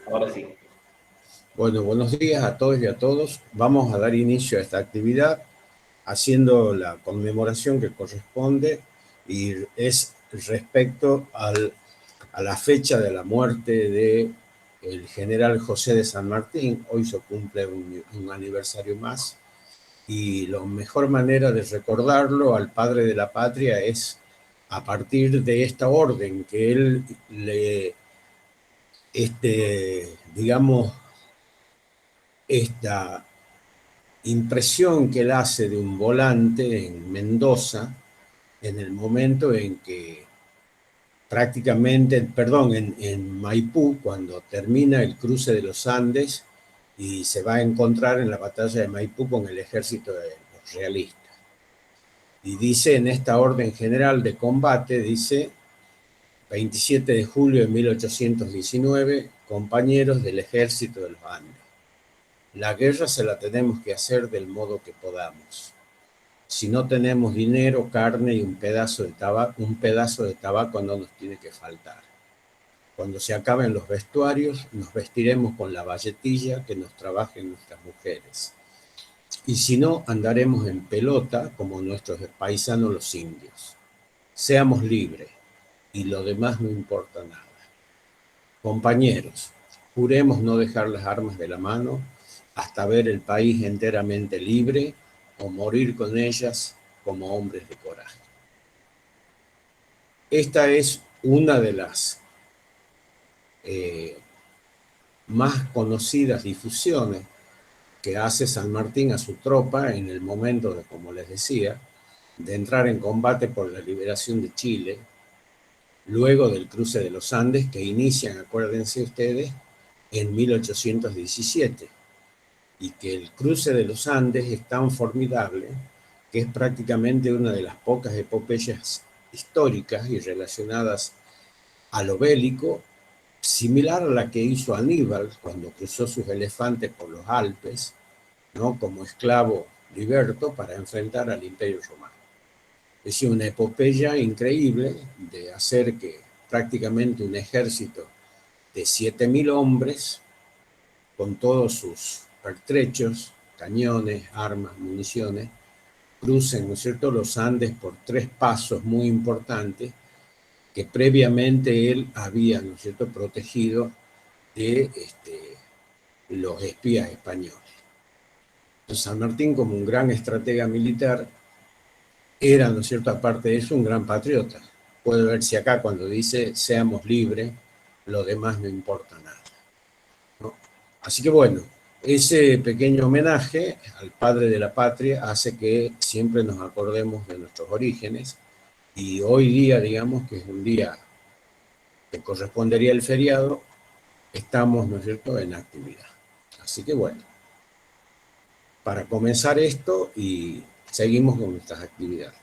Ahora sí. Bueno, buenos días a todos y a todos. Vamos a dar inicio a esta actividad haciendo la conmemoración que corresponde y es respecto a la fecha de la muerte de el general José de San Martín. Hoy se cumple un aniversario más y la mejor manera de recordarlo al padre de la patria es a partir de esta orden que él digamos, esta impresión que él hace de un volante en Mendoza en el momento en que prácticamente, perdón, en Maipú, cuando termina el cruce de los Andes y se va a encontrar en la batalla de Maipú con el ejército de los realistas. Y dice en esta orden general de combate, dice 27 de julio de 1819, compañeros del ejército de los Andes. La guerra se la tenemos que hacer del modo que podamos. Si no tenemos dinero, carne y un pedazo de tabaco no nos tiene que faltar. Cuando se acaben los vestuarios, nos vestiremos con la valletilla que nos trabajen nuestras mujeres. Y si no, andaremos en pelota como nuestros paisanos los indios. Seamos libres y lo demás no importa nada. Compañeros, juremos no dejar las armas de la mano hasta ver el país enteramente libre o morir con ellas como hombres de coraje. Esta es una de las más conocidas difusiones que hace San Martín a su tropa en el momento de, como les decía, de entrar en combate por la liberación de Chile, luego del cruce de los Andes que inician, acuérdense ustedes, en 1817. Y que el cruce de los Andes es tan formidable que es prácticamente una de las pocas epopeyas históricas y relacionadas a lo bélico, similar a la que hizo Aníbal cuando cruzó sus elefantes por los Alpes, ¿no? Como esclavo liberto para enfrentar al Imperio Romano. Es decir, una epopeya increíble de hacer que prácticamente un ejército de 7.000 hombres, con todos sus pertrechos, cañones, armas, municiones, crucen, ¿no es cierto?, los Andes por 3 pasos muy importantes que previamente él había, ¿no es cierto?, protegido de los espías españoles. Entonces, San Martín, como un gran estratega militar, era, ¿no es cierto?, aparte de eso, un gran patriota. Puede verse acá cuando dice, seamos libres, lo demás no importa nada, ¿no? Así que bueno, ese pequeño homenaje al padre de la patria hace que siempre nos acordemos de nuestros orígenes y hoy día, digamos que es un día que correspondería al feriado, estamos, ¿no es cierto?, en actividad. Así que bueno, para comenzar esto y seguimos con nuestras actividades.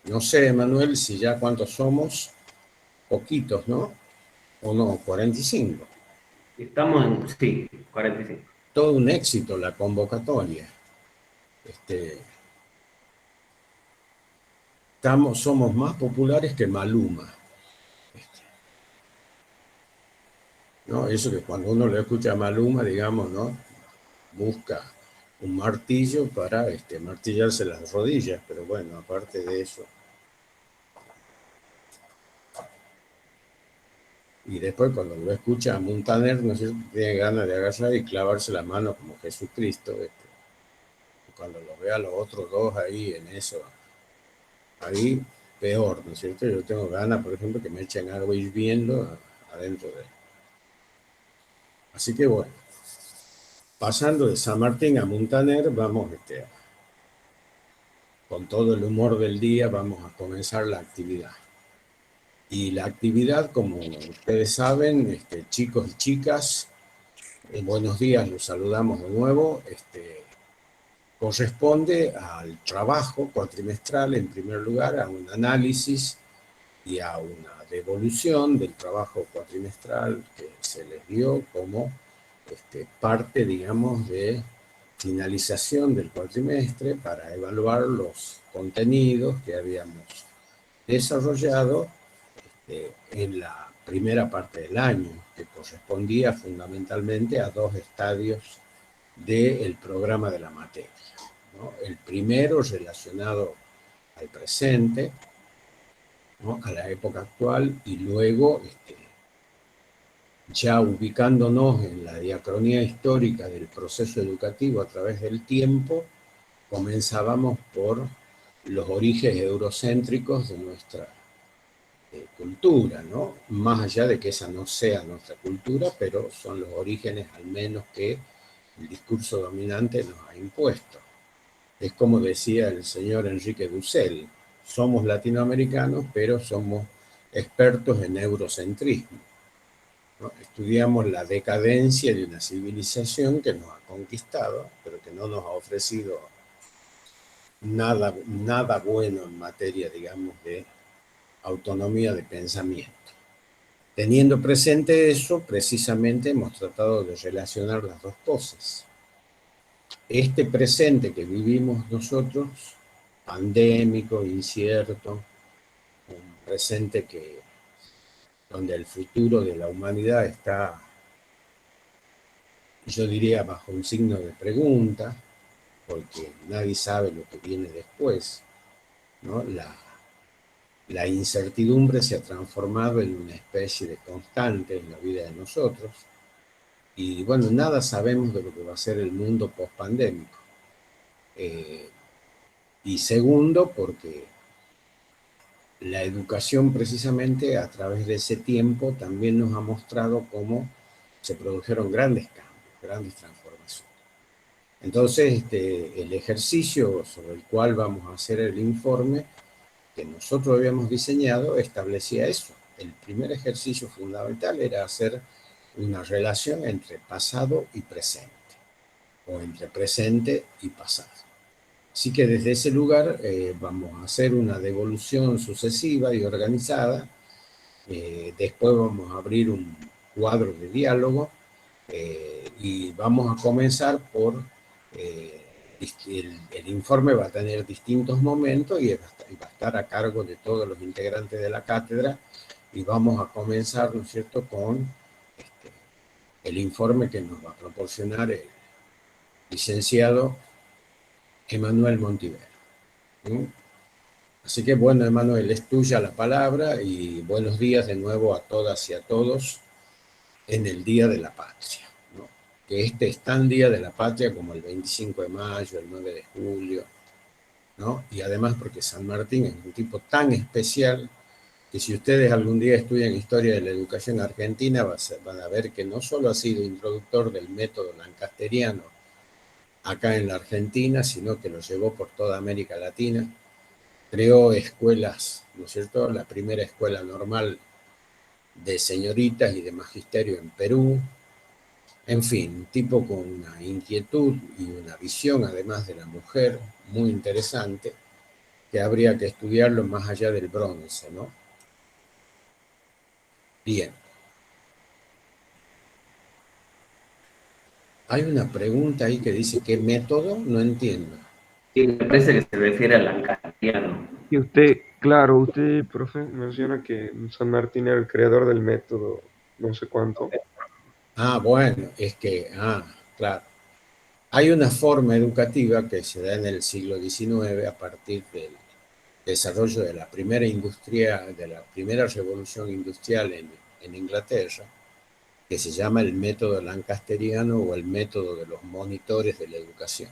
No sé, Manuel, si ya cuántos somos, poquitos, ¿no? O no, 45. Estamos en, sí, 45. Todo un éxito la convocatoria. Somos más populares que Maluma, ¿no? Eso que cuando uno le escucha a Maluma, digamos, ¿no?, busca un martillo para martillarse las rodillas, pero bueno, aparte de eso. Y después cuando lo escucha a Montaner, no sé, tiene ganas de agarrar y clavarse la mano como Jesucristo. Cuando lo ve a los otros dos ahí en eso, ahí peor, ¿no es cierto? Yo tengo ganas, por ejemplo, que me echen agua hirviendo adentro de él. Así que bueno, pasando de San Martín a Montaner, vamos con todo el humor del día, vamos a comenzar la actividad. Y la actividad, como ustedes saben, chicos y chicas, buenos días, los saludamos de nuevo. Corresponde al trabajo cuatrimestral, en primer lugar, a un análisis y a una devolución del trabajo cuatrimestral que se les dio como parte, digamos, de finalización del cuatrimestre para evaluar los contenidos que habíamos desarrollado en la primera parte del año, que correspondía fundamentalmente a dos estadios del programa de la materia, ¿no? El primero relacionado al presente, ¿no? A la época actual, y luego ya ubicándonos en la diacronía histórica del proceso educativo a través del tiempo, comenzábamos por los orígenes eurocéntricos de nuestra cultura, ¿no? Más allá de que esa no sea nuestra cultura, pero son los orígenes al menos que el discurso dominante nos ha impuesto. Es como decía el señor Enrique Dussel, somos latinoamericanos, pero somos expertos en eurocentrismo, ¿no? Estudiamos la decadencia de una civilización que nos ha conquistado, pero que no nos ha ofrecido nada bueno en materia, digamos, de autonomía de pensamiento. Teniendo presente eso, precisamente hemos tratado de relacionar las dos cosas. Este presente que vivimos nosotros, pandémico, incierto, un presente donde el futuro de la humanidad está, yo diría, bajo un signo de pregunta, porque nadie sabe lo que viene después, ¿no? La incertidumbre se ha transformado en una especie de constante en la vida de nosotros, y bueno, nada sabemos de lo que va a ser el mundo post-pandémico. Y segundo, porque la educación precisamente a través de ese tiempo también nos ha mostrado cómo se produjeron grandes cambios, grandes transformaciones. Entonces, el ejercicio sobre el cual vamos a hacer el informe que nosotros habíamos diseñado establecía eso. El primer ejercicio fundamental era hacer una relación entre pasado y presente, o entre presente y pasado. Así que desde ese lugar vamos a hacer una devolución sucesiva y organizada. Después vamos a abrir un cuadro de diálogo y vamos a comenzar por el informe va a tener distintos momentos y va a estar a cargo de todos los integrantes de la cátedra, y vamos a comenzar, ¿no es cierto?, con el informe que nos va a proporcionar el licenciado Emanuel Montivero. ¿Sí? Así que bueno, Emanuel, es tuya la palabra y buenos días de nuevo a todas y a todos en el Día de la Patria, ¿no? Que es tan Día de la Patria como el 25 de mayo, el 9 de julio, ¿no? Y además porque San Martín es un tipo tan especial que si ustedes algún día estudian historia de la educación argentina van a ver que no solo ha sido introductor del método lancasteriano acá en la Argentina, sino que lo llevó por toda América Latina. Creó escuelas, ¿no es cierto? La primera escuela normal de señoritas y de magisterio en Perú. En fin, un tipo con una inquietud y una visión, además de la mujer, muy interesante, que habría que estudiarlo más allá del bronce, ¿no? Bien. Hay una pregunta ahí que dice, ¿qué método? No entiendo. Y me parece que se refiere al lancasiano. Y usted, claro, usted, profe, menciona que San Martín era el creador del método, no sé cuánto. Ah, bueno, claro. Hay una forma educativa que se da en el siglo XIX a partir del desarrollo de la primera de la primera revolución industrial en Inglaterra, que se llama el método lancasteriano o el método de los monitores de la educación.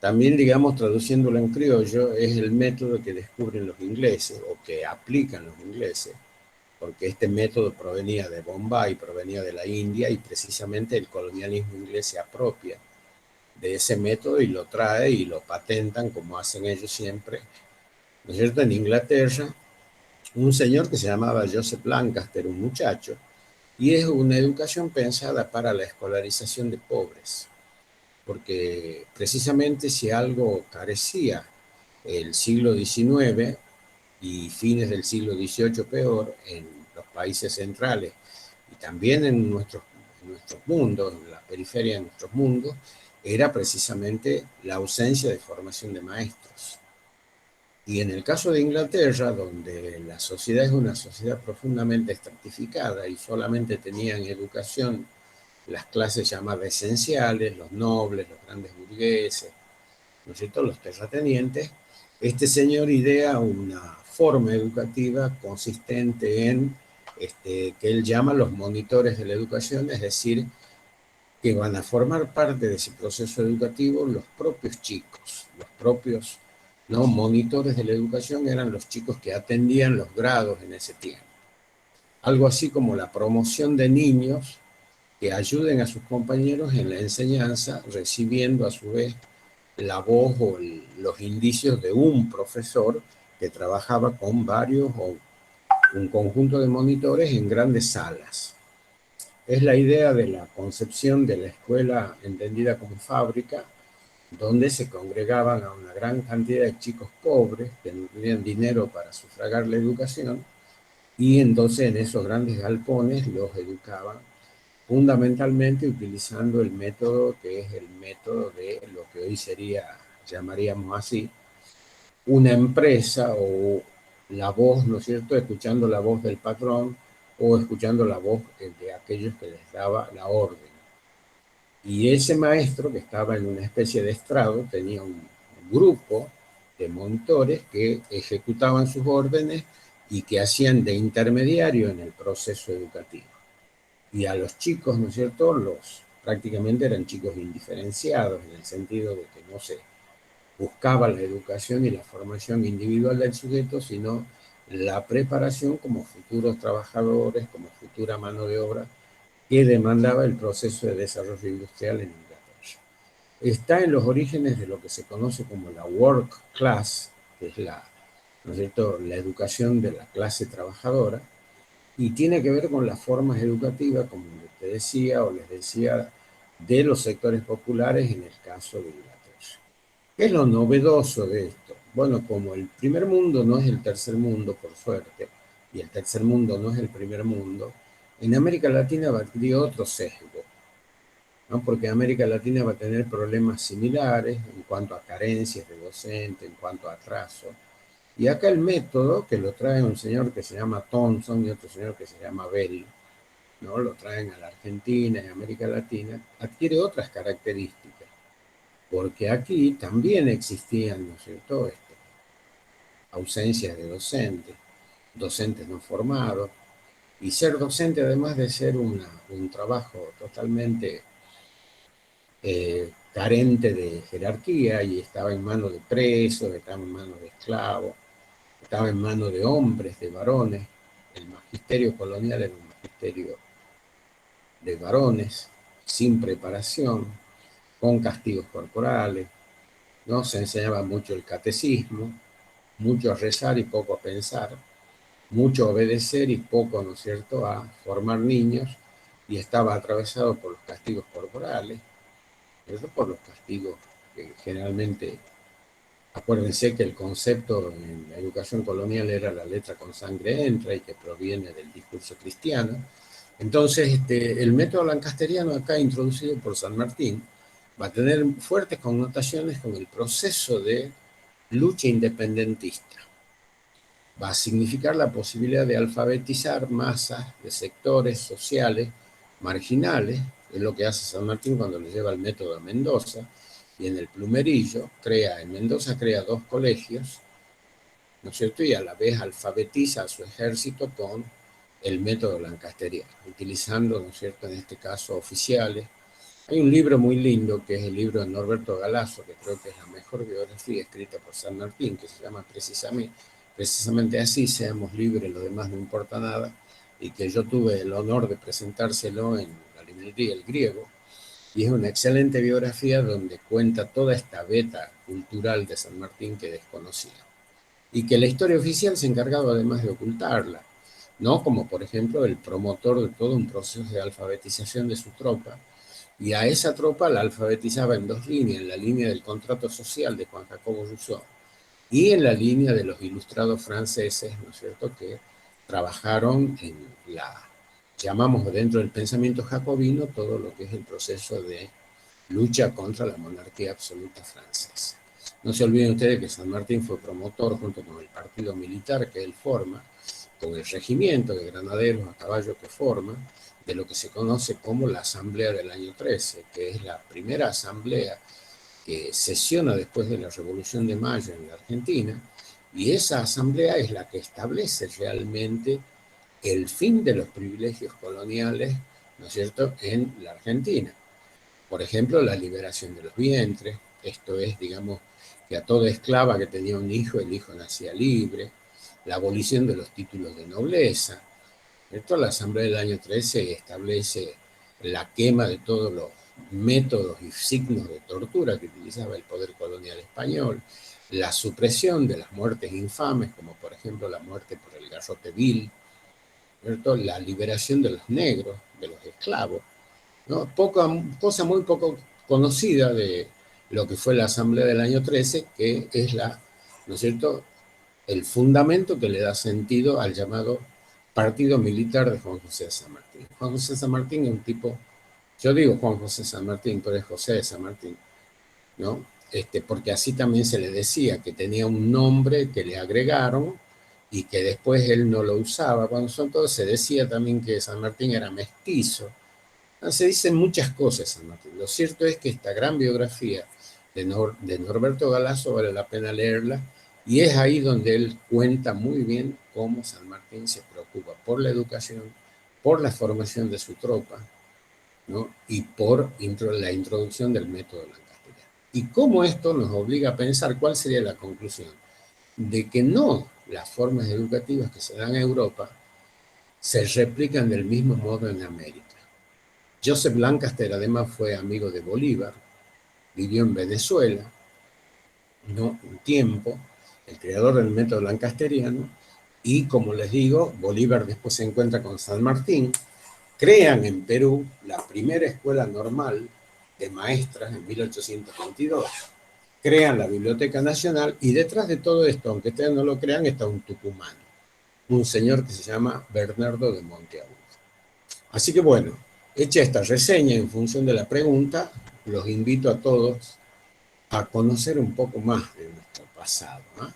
También, digamos, traduciéndolo en criollo, es el método que descubren los ingleses o que aplican los ingleses, porque este método provenía de Bombay, provenía de la India, y precisamente el colonialismo inglés se apropia de ese método y lo trae y lo patentan como hacen ellos siempre, ¿no es cierto?, en Inglaterra. Un señor que se llamaba Joseph Lancaster, un muchacho, y es una educación pensada para la escolarización de pobres, porque precisamente si algo carecía el siglo XIX y fines del siglo XVIII peor en los países centrales y también en nuestros mundos, en la periferia de nuestros mundos, era precisamente la ausencia de formación de maestros. Y en el caso de Inglaterra, donde la sociedad es una sociedad profundamente estratificada y solamente tenían educación las clases llamadas esenciales, los nobles, los grandes burgueses, ¿no es cierto?, los terratenientes, este señor idea una forma educativa consistente en que él llama los monitores de la educación, es decir, que van a formar parte de ese proceso educativo los propios chicos, los propios, ¿no?, monitores de la educación eran los chicos que atendían los grados en ese tiempo. Algo así como la promoción de niños que ayuden a sus compañeros en la enseñanza, recibiendo a su vez la voz o los indicios de un profesor que trabajaba con varios o un conjunto de monitores en grandes salas. Es la idea de la concepción de la escuela entendida como fábrica, donde se congregaban a una gran cantidad de chicos pobres que no tenían dinero para sufragar la educación, y entonces en esos grandes galpones los educaban fundamentalmente utilizando el método que es el método de lo que hoy llamaríamos así, una empresa o la voz, ¿no es cierto?, escuchando la voz del patrón o escuchando la voz de aquellos que les daba la orden. Y ese maestro, que estaba en una especie de estrado, tenía un grupo de monitores que ejecutaban sus órdenes y que hacían de intermediario en el proceso educativo. Y a los chicos, ¿no es cierto?, prácticamente eran chicos indiferenciados, en el sentido de que no se buscaba la educación y la formación individual del sujeto, sino la preparación como futuros trabajadores, como futura mano de obra que demandaba el proceso de desarrollo industrial en Inglaterra. Está en los orígenes de lo que se conoce como la work class, que es ¿no es cierto?, la educación de la clase trabajadora, y tiene que ver con las formas educativas, como te decía o les decía, de los sectores populares en el caso de Inglaterra. ¿Qué es lo novedoso de esto? Bueno, como el primer mundo no es el tercer mundo, por suerte, y el tercer mundo no es el primer mundo, en América Latina va a adquirir otro sesgo, ¿no? Porque América Latina va a tener problemas similares en cuanto a carencias de docentes, en cuanto a atraso. Y acá el método, que lo trae un señor que se llama Thompson y otro señor que se llama Bell, ¿no?, lo traen a la Argentina y América Latina, adquiere otras características, porque aquí también existían, ¿no es cierto?, ausencias de docentes, docentes no formados, y ser docente, además de ser un trabajo totalmente carente de jerarquía, y estaba en manos de presos, estaba en manos de esclavos, estaba en manos de hombres, de varones. El magisterio colonial era un magisterio de varones, sin preparación, con castigos corporales, ¿no? Se enseñaba mucho el catecismo, mucho a rezar y poco a pensar, mucho a obedecer y poco, ¿no es cierto?, a formar niños, y estaba atravesado por los castigos corporales, eso por los castigos que generalmente, acuérdense que el concepto en la educación colonial era la letra con sangre entra y que proviene del discurso cristiano. Entonces, el método lancasteriano acá introducido por San Martín va a tener fuertes connotaciones con el proceso de lucha independentista. Va a significar la posibilidad de alfabetizar masas de sectores sociales marginales, es lo que hace San Martín cuando le lleva el método a Mendoza, y en el Plumerillo en Mendoza crea 2 colegios, ¿no es cierto?, y a la vez alfabetiza a su ejército con el método lancasteriano, utilizando, ¿no es cierto?, en este caso oficiales. Hay un libro muy lindo, que es el libro de Norberto Galazo, que creo que es la mejor biografía escrita por San Martín, que se llama precisamente así, Seamos libres, lo demás no importa nada, y que yo tuve el honor de presentárselo en la librería El Griego, y es una excelente biografía donde cuenta toda esta beta cultural de San Martín que desconocía, y que la historia oficial se ha encargado además de ocultarla, ¿no? Como por ejemplo el promotor de todo un proceso de alfabetización de su tropa, y a esa tropa la alfabetizaba en 2 líneas, en la línea del contrato social de Juan Jacobo Rousseau y en la línea de los ilustrados franceses, ¿no es cierto?, que trabajaron en llamamos dentro del pensamiento jacobino todo lo que es el proceso de lucha contra la monarquía absoluta francesa. No se olviden ustedes que San Martín fue promotor, junto con el partido militar que él forma, con el regimiento de granaderos a caballo que forma, de lo que se conoce como la Asamblea del año 13, que es la primera asamblea que sesiona después de la Revolución de Mayo en la Argentina, y esa asamblea es la que establece realmente el fin de los privilegios coloniales, ¿no es cierto?, en la Argentina. Por ejemplo, la liberación de los vientres, esto es, digamos, que a toda esclava que tenía un hijo, el hijo nacía libre, la abolición de los títulos de nobleza. Esto la Asamblea del año 13 establece la quema de todos los métodos y signos de tortura que utilizaba el poder colonial español, la supresión de las muertes infames, como por ejemplo la muerte por el garrote vil, ¿cierto?, la liberación de los negros, de los esclavos, ¿no? Cosa muy poco conocida de lo que fue la Asamblea del año 13, que es la, ¿no es cierto?, el fundamento que le da sentido al llamado partido militar de Juan José de San Martín. Juan José de San Martín es un tipo, yo digo Juan José de San Martín, pero es José de San Martín, ¿no? Porque así también se le decía, que tenía un nombre que le agregaron y que después él no lo usaba. Cuando son todos, se decía también que San Martín era mestizo. Se dicen muchas cosas, San Martín. Lo cierto es que esta gran biografía de Norberto Galazo vale la pena leerla, y es ahí donde él cuenta muy bien cómo San Martín se preocupa por la educación, por la formación de su tropa, ¿no?, y por la introducción del método lancastriano. Y cómo esto nos obliga a pensar cuál sería la conclusión, de que no las formas educativas que se dan en Europa se replican del mismo modo en América. Joseph Lancaster además fue amigo de Bolívar, vivió en Venezuela, ¿no?, un tiempo, el creador del método lancasteriano, y como les digo, Bolívar después se encuentra con San Martín, crean en Perú la primera escuela normal de maestras en 1822, crean la Biblioteca Nacional, y detrás de todo esto, aunque ustedes no lo crean, está un tucumano, un señor que se llama Bernardo de Monteagudo. Así que bueno, hecha esta reseña en función de la pregunta, los invito a todos a conocer un poco más de nuestro pasado, ¿no?,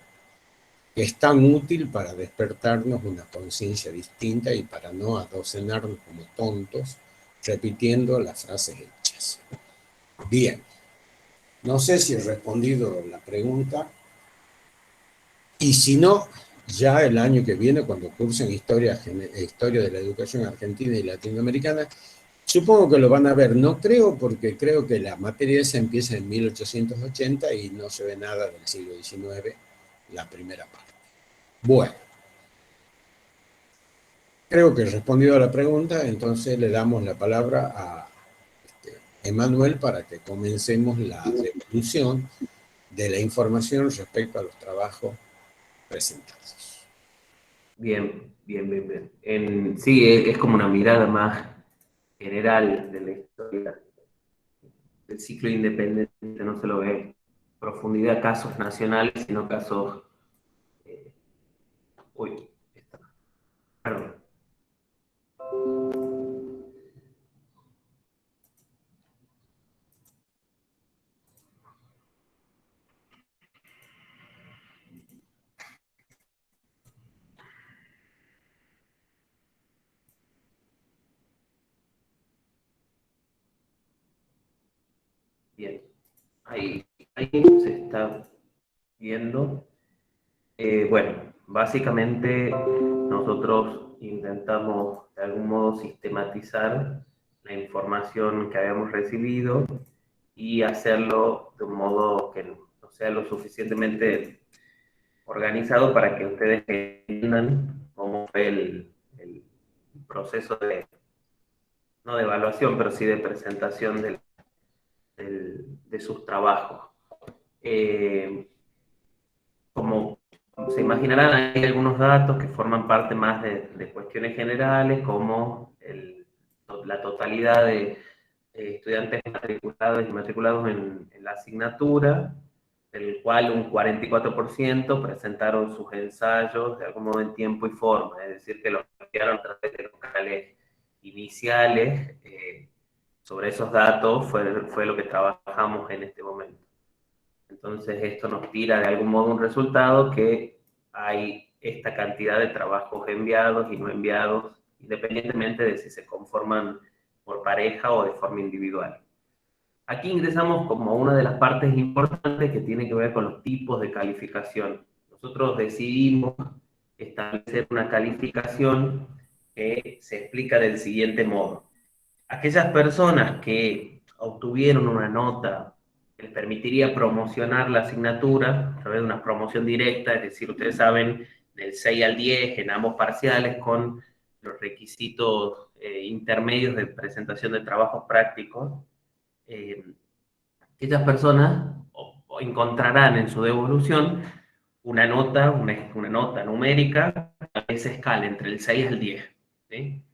que es tan útil para despertarnos una conciencia distinta y para no adocenarnos como tontos repitiendo las frases hechas. Bien, no sé si he respondido la pregunta, y si no, ya el año que viene, cuando cursen historia de la educación argentina y latinoamericana, supongo que lo van a ver. No creo, porque creo que la materia esa empieza en 1880 y no se ve nada del siglo XIX, la primera parte. Bueno, creo que he respondido a la pregunta, entonces le damos la palabra a Emanuel para que comencemos la devolución de la información respecto a los trabajos presentados. Bien, bien, bien, bien. Sí, es como una mirada más general de la historia. El ciclo independiente no se lo ve en profundidad casos nacionales, sino casos... eh, uy, perdón. Bien, ahí se está viendo. Bueno, básicamente nosotros intentamos de algún modo sistematizar la información que habíamos recibido y hacerlo de un modo que no sea lo suficientemente organizado para que ustedes entiendan cómo fue el proceso de, no de evaluación, pero sí de presentación de sus trabajos. Como se imaginarán, hay algunos datos que forman parte más de cuestiones generales, como la totalidad de estudiantes matriculados y matriculados en la asignatura, del cual un 44% presentaron sus ensayos de algún modo en tiempo y forma, es decir, que los enviaron a través de los canales iniciales, sobre esos datos fue lo que trabajamos en este momento. Entonces esto nos tira de algún modo un resultado que hay esta cantidad de trabajos enviados y no enviados, independientemente de si se conforman por pareja o de forma individual. Aquí ingresamos como una de las partes importantes que tiene que ver con los tipos de calificación. Nosotros decidimos establecer una calificación que se explica del siguiente modo. Aquellas personas que obtuvieron una nota que les permitiría promocionar la asignatura a través de una promoción directa, es decir, ustedes saben, del 6 al 10 en ambos parciales con los requisitos intermedios de presentación de trabajos prácticos, aquellas personas encontrarán en su devolución una nota numérica a esa escala entre el 6 al 10. ¿Sí?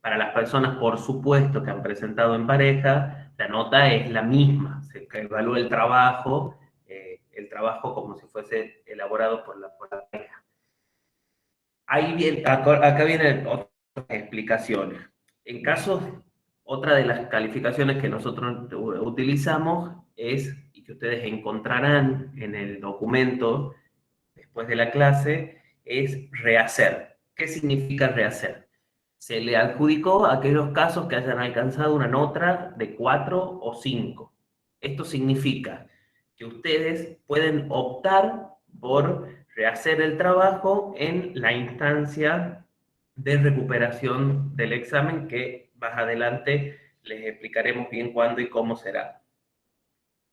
Para las personas, por supuesto, que han presentado en pareja, la nota es la misma, se evalúa el trabajo como si fuese elaborado por la pareja. Acá vienen otras explicaciones. En casos, otra de las calificaciones que nosotros utilizamos es, y que ustedes encontrarán en el documento después de la clase, es rehacer. ¿Qué significa rehacer? Se le adjudicó a aquellos casos que hayan alcanzado una nota de 4 o 5. Esto significa que ustedes pueden optar por rehacer el trabajo en la instancia de recuperación del examen, que más adelante les explicaremos bien cuándo y cómo será.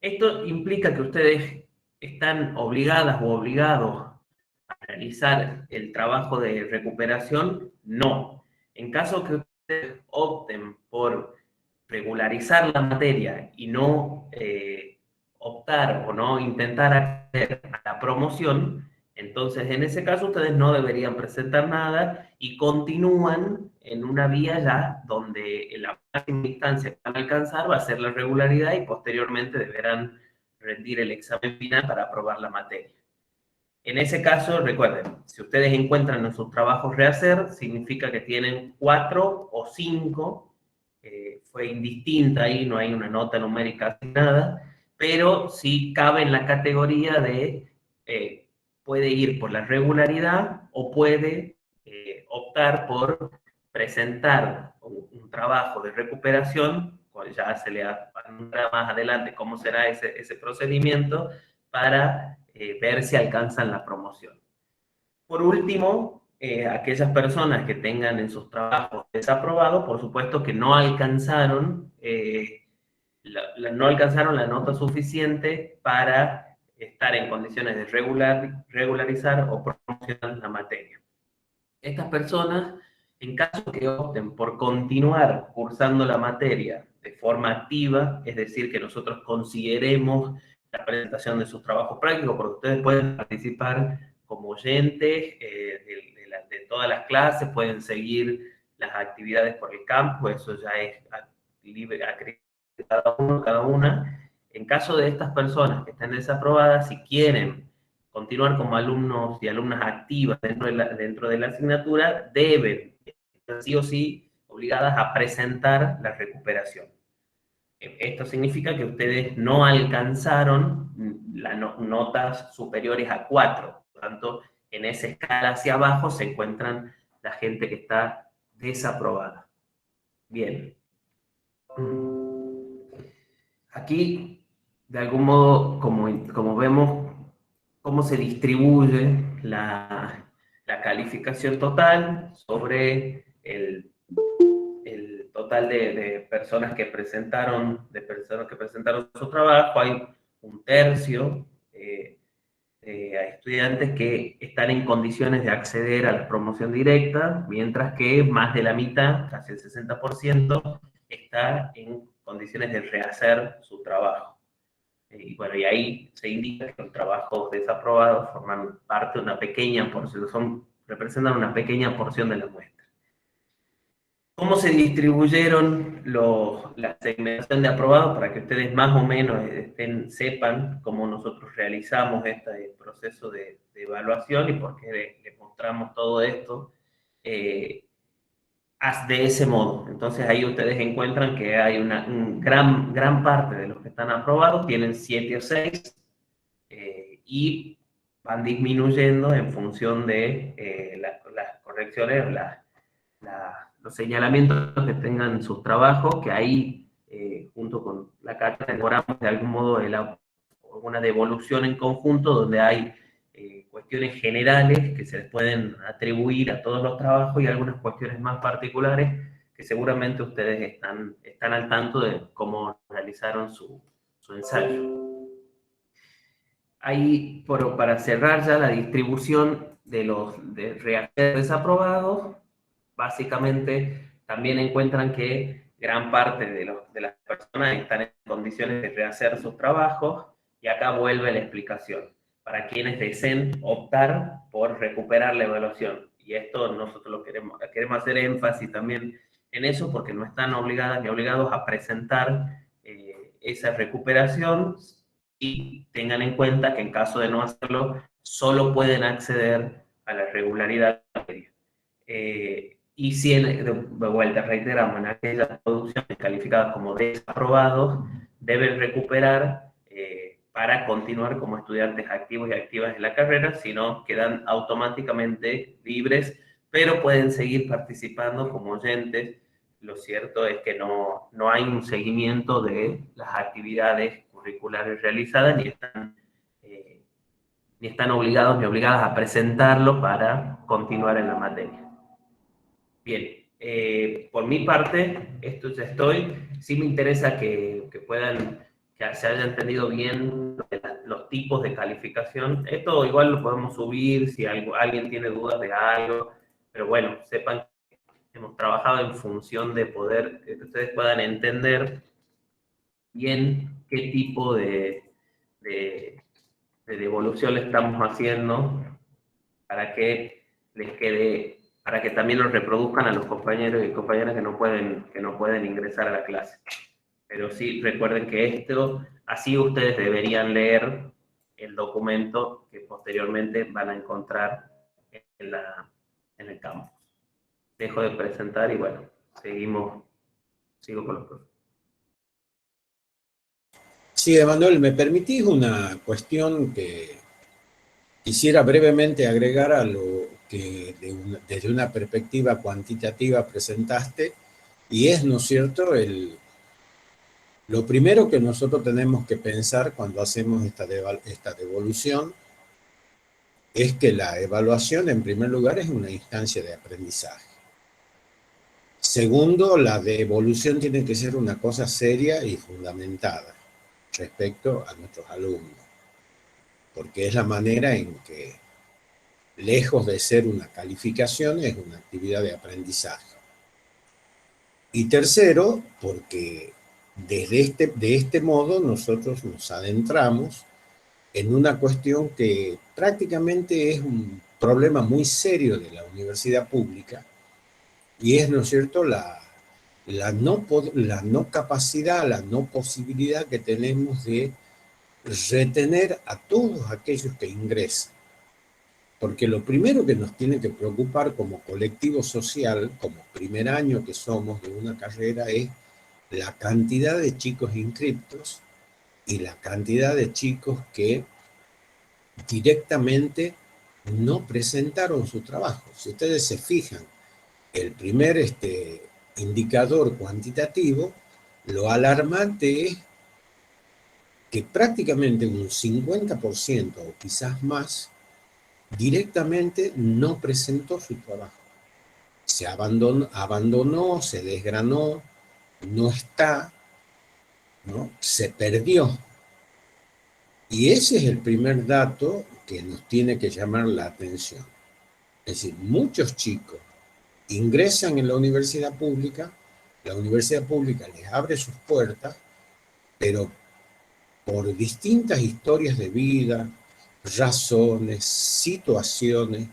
Esto implica que ustedes están obligadas o obligados a realizar el trabajo de recuperación. No. En caso que ustedes opten por regularizar la materia y no optar o no intentar acceder a la promoción, entonces en ese caso ustedes no deberían presentar nada y continúan en una vía ya donde la máxima instancia que van a alcanzar va a ser la regularidad y posteriormente deberán rendir el examen final para aprobar la materia. En ese caso, recuerden, si ustedes encuentran en sus trabajos rehacer, significa que tienen 4 o 5, fue indistinta ahí, no hay una nota numérica asignada, pero sí cabe en la categoría de puede ir por la regularidad o puede optar por presentar un trabajo de recuperación, ya se le anunciará más adelante cómo será ese procedimiento, para ver si alcanzan la promoción. Por último, aquellas personas que tengan en sus trabajos desaprobado, por supuesto que no alcanzaron, no alcanzaron la nota suficiente para estar en condiciones de regularizar o promocionar la materia. Estas personas, en caso que opten por continuar cursando la materia de forma activa, es decir, que nosotros consideremos la presentación de sus trabajos prácticos, porque ustedes pueden participar como oyentes de todas las clases, pueden seguir las actividades por el campus, eso ya es libre a cada una. En caso de estas personas que estén desaprobadas, si quieren continuar como alumnos y alumnas activas dentro de la asignatura, deben, sí o sí, obligadas a presentar la recuperación. Esto significa que ustedes no alcanzaron las notas superiores a 4. Por lo tanto, en esa escala hacia abajo se encuentran la gente que está desaprobada. Bien. Aquí, de algún modo, como vemos, cómo se distribuye la calificación total sobre el total de personas que presentaron su trabajo. Hay un tercio a estudiantes que están en condiciones de acceder a la promoción directa, mientras que más de la mitad, casi el 60%, está en condiciones de rehacer su trabajo. Y bueno, y ahí se indica que los trabajos desaprobados forman parte de una pequeña porción, representan una pequeña porción de la muestra. ¿Cómo se distribuyeron la segmentación de aprobados? Para que ustedes más o menos sepan cómo nosotros realizamos este proceso de evaluación y por qué les mostramos todo esto. de ese modo. Entonces ahí ustedes encuentran que hay una gran parte de los que están aprobados tienen 7 o 6 y van disminuyendo en función de las correcciones, los señalamientos que tengan en sus trabajos, que ahí, junto con la carta, elaboramos de algún modo una devolución en conjunto donde hay cuestiones generales que se les pueden atribuir a todos los trabajos y algunas cuestiones más particulares que seguramente ustedes están al tanto de cómo realizaron su ensayo. Ahí, para cerrar ya la distribución de los desaprobados, básicamente también encuentran que gran parte de las personas están en condiciones de rehacer sus trabajos y acá vuelve la explicación. Para quienes deseen optar por recuperar la evaluación. Y esto nosotros queremos hacer énfasis también en eso porque no están obligadas ni obligados a presentar esa recuperación y tengan en cuenta que en caso de no hacerlo, solo pueden acceder a la regularidad media. Y si, de vuelta, reiteramos, en aquellas producciones calificadas como desaprobados, deben recuperar para continuar como estudiantes activos y activas en la carrera, si no, quedan automáticamente libres, pero pueden seguir participando como oyentes. Lo cierto es que no hay un seguimiento de las actividades curriculares realizadas, ni están obligados ni obligadas a presentarlo para continuar en la materia. Bien, por mi parte, esto ya estoy. Sí me interesa que se haya entendido bien los tipos de calificación. Esto igual lo podemos subir si alguien tiene dudas de algo, pero bueno, sepan que hemos trabajado en función de que ustedes puedan entender bien qué tipo de devolución le estamos haciendo para que les quede, para que también lo reproduzcan a los compañeros y compañeras que no pueden ingresar a la clase. Pero sí, recuerden que así ustedes deberían leer el documento que posteriormente van a encontrar en el campus. Dejo de presentar y bueno, sigo con los profes. Sí, Emanuel, ¿me permitís una cuestión que quisiera brevemente agregar a lo que desde una perspectiva cuantitativa presentaste? Y es, ¿no es cierto?, lo primero que nosotros tenemos que pensar cuando hacemos esta devolución es que la evaluación, en primer lugar, es una instancia de aprendizaje. Segundo, la devolución tiene que ser una cosa seria y fundamentada respecto a nuestros alumnos, porque es la manera en que, lejos de ser una calificación, es una actividad de aprendizaje. Y tercero, porque de este modo nosotros nos adentramos en una cuestión que prácticamente es un problema muy serio de la universidad pública, y es, ¿no es cierto?, la no capacidad, la no posibilidad que tenemos de retener a todos aquellos que ingresan. Porque lo primero que nos tiene que preocupar como colectivo social, como primer año que somos de una carrera, es la cantidad de chicos inscriptos y la cantidad de chicos que directamente no presentaron su trabajo. Si ustedes se fijan, el primer indicador cuantitativo, lo alarmante es que prácticamente un 50% o quizás más directamente no presentó su trabajo. Se abandonó, se desgranó, no está, ¿no? Se perdió. Y ese es el primer dato que nos tiene que llamar la atención. Es decir, muchos chicos ingresan en la universidad pública les abre sus puertas, pero por distintas historias de vida, razones, situaciones,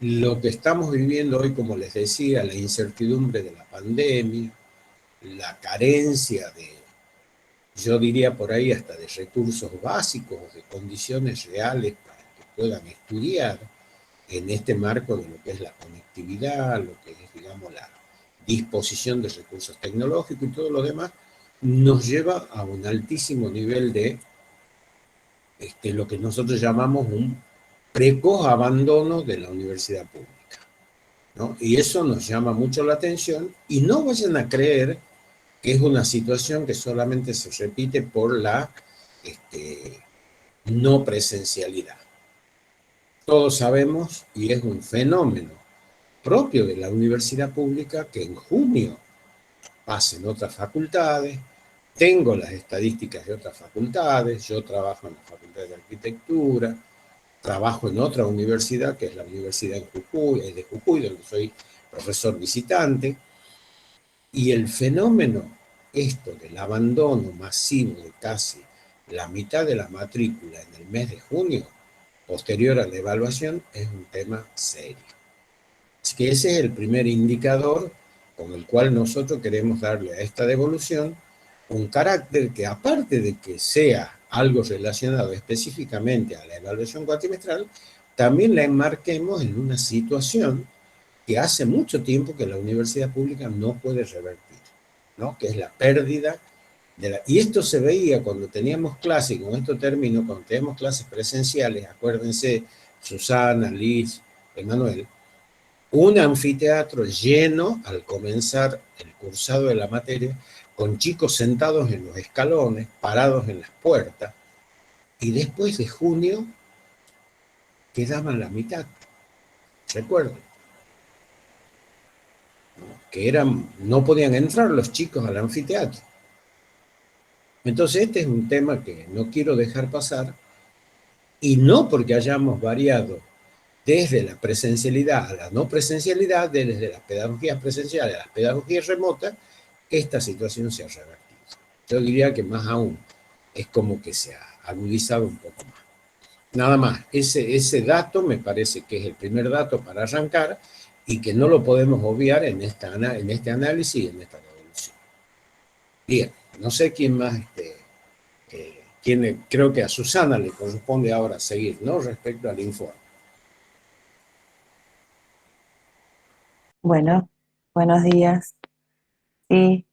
lo que estamos viviendo hoy, como les decía, la incertidumbre de la pandemia, la carencia yo diría por ahí hasta de recursos básicos, de condiciones reales para que puedan estudiar, en este marco de lo que es la conectividad, lo que es, digamos, la disposición de recursos tecnológicos y todo lo demás, nos lleva a un altísimo nivel de lo que nosotros llamamos un precoz abandono de la universidad pública, ¿no? Y eso nos llama mucho la atención, y no vayan a creer que es una situación que solamente se repite por la no presencialidad. Todos sabemos, y es un fenómeno propio de la universidad pública, que en junio pasen otras facultades. Tengo las estadísticas de otras facultades, yo trabajo en la Facultad de Arquitectura, trabajo en otra universidad, que es la Universidad de Jujuy, donde soy profesor visitante, y el fenómeno, esto del abandono masivo de casi la mitad de la matrícula en el mes de junio, posterior a la evaluación, es un tema serio. Así que ese es el primer indicador con el cual nosotros queremos darle a esta devolución un carácter que, aparte de que sea algo relacionado específicamente a la evaluación cuatrimestral, también la enmarquemos en una situación que hace mucho tiempo que la universidad pública no puede revertir, ¿no? Que es la pérdida de la... Y esto se veía cuando teníamos clases, y con esto termino, cuando teníamos clases presenciales, acuérdense, Susana, Liz, Emanuel, un anfiteatro lleno al comenzar el cursado de la materia, con chicos sentados en los escalones, parados en las puertas, y después de junio quedaban la mitad, recuerdo, que eran, no podían entrar los chicos al anfiteatro. Entonces este es un tema que no quiero dejar pasar, y no porque hayamos variado desde la presencialidad a la no presencialidad, desde las pedagogías presenciales a las pedagogías remotas, esta situación se ha revertido. Yo diría que más aún, es como que se ha agudizado un poco más. Nada más, ese dato me parece que es el primer dato para arrancar, y que no lo podemos obviar en este análisis y en esta revolución. Bien, no sé quién más, creo que a Susana le corresponde ahora seguir, ¿no? Respecto al informe. Bueno, buenos días. Sí,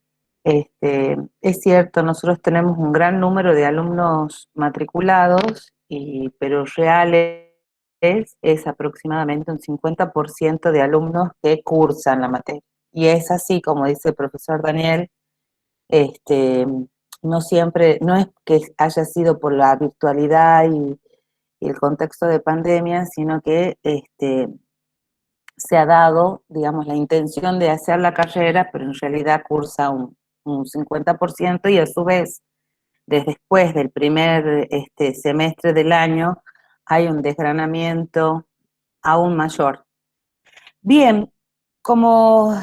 es cierto, nosotros tenemos un gran número de alumnos matriculados, pero reales es aproximadamente un 50% de alumnos que cursan la materia. Y es así, como dice el profesor Daniel, no siempre, no es que haya sido por la virtualidad y el contexto de pandemia, sino que se ha dado, digamos, la intención de hacer la carrera, pero en realidad cursa un 50%, y a su vez, después del primer semestre del año, hay un desgranamiento aún mayor. Bien, como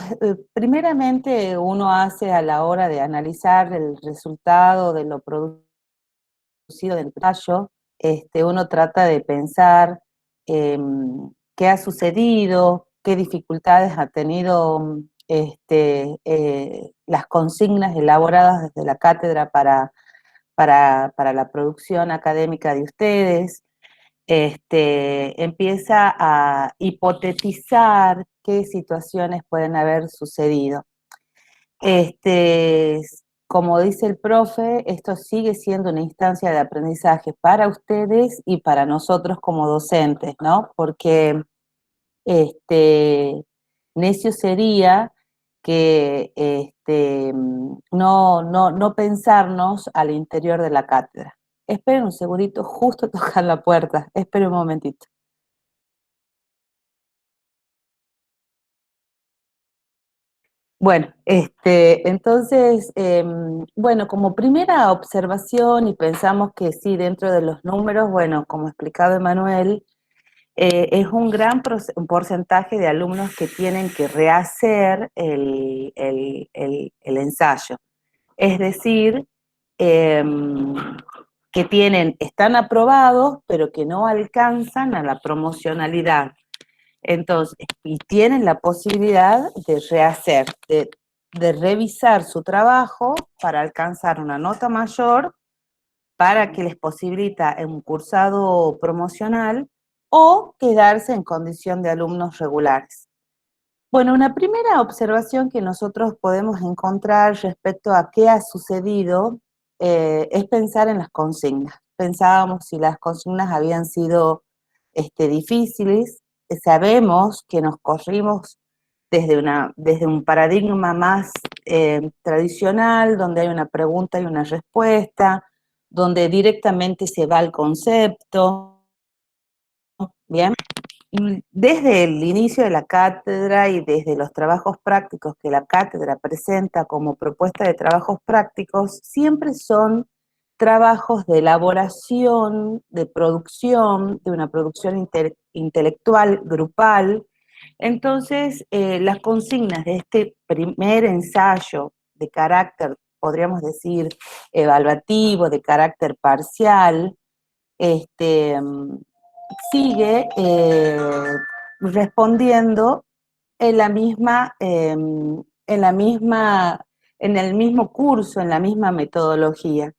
primeramente uno hace a la hora de analizar el resultado de lo producido del ensayo, uno trata de pensar qué ha sucedido, qué dificultades ha tenido las consignas elaboradas desde la cátedra para la producción académica de ustedes. Empieza a hipotetizar qué situaciones pueden haber sucedido. Como dice el profe, esto sigue siendo una instancia de aprendizaje para ustedes y para nosotros como docentes, ¿no? Porque necio sería que no pensarnos al interior de la cátedra. Esperen un segundito, justo tocan la puerta. Esperen un momentito. Bueno, entonces, bueno, como primera observación, y pensamos que sí, dentro de los números, bueno, como ha explicado Emanuel, es un gran porcentaje de alumnos que tienen que rehacer el ensayo. Es decir, que están aprobados, pero que no alcanzan a la promocionalidad. Entonces, y tienen la posibilidad de rehacer, de revisar su trabajo para alcanzar una nota mayor, para que les posibilita en un cursado promocional o quedarse en condición de alumnos regulares. Bueno, una primera observación que nosotros podemos encontrar respecto a qué ha sucedido es pensar en las consignas. Pensábamos si las consignas habían sido difíciles. Sabemos que nos corrimos desde un paradigma más tradicional, donde hay una pregunta y una respuesta, donde directamente se va al concepto, ¿bien? Desde el inicio de la cátedra y desde los trabajos prácticos que la cátedra presenta como propuesta de trabajos prácticos, siempre son trabajos de elaboración, de producción, de una producción intelectual, grupal. Entonces, las consignas de este primer ensayo de carácter, podríamos decir, evaluativo, de carácter parcial, sigue respondiendo en en el mismo curso, en la misma metodología.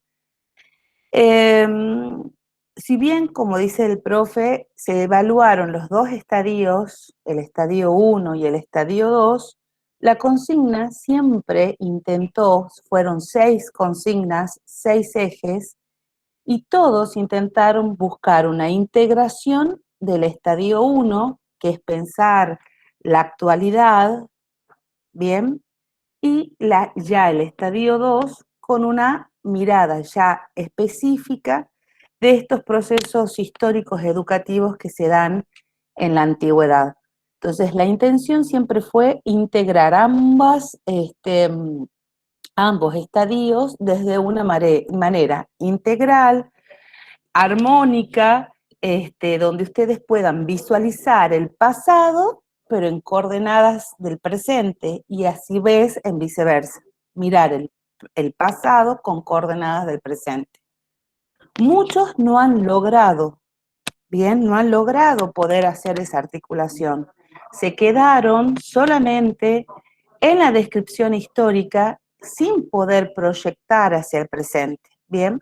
Si bien, como dice el profe, se evaluaron los dos estadios, el estadio 1 y el estadio 2, la consigna siempre fueron 6 consignas, 6 ejes, y todos intentaron buscar una integración del estadio 1, que es pensar la actualidad, ¿bien? Y ya el estadio 2 con una mirada ya específica de estos procesos históricos educativos que se dan en la antigüedad. Entonces, la intención siempre fue integrar ambos estadios desde una manera integral, armónica, donde ustedes puedan visualizar el pasado, pero en coordenadas del presente, y así ves en viceversa, mirar el pasado con coordenadas del presente. Muchos no han logrado, no han logrado poder hacer esa articulación. Se quedaron solamente en la descripción histórica sin poder proyectar hacia el presente, ¿bien?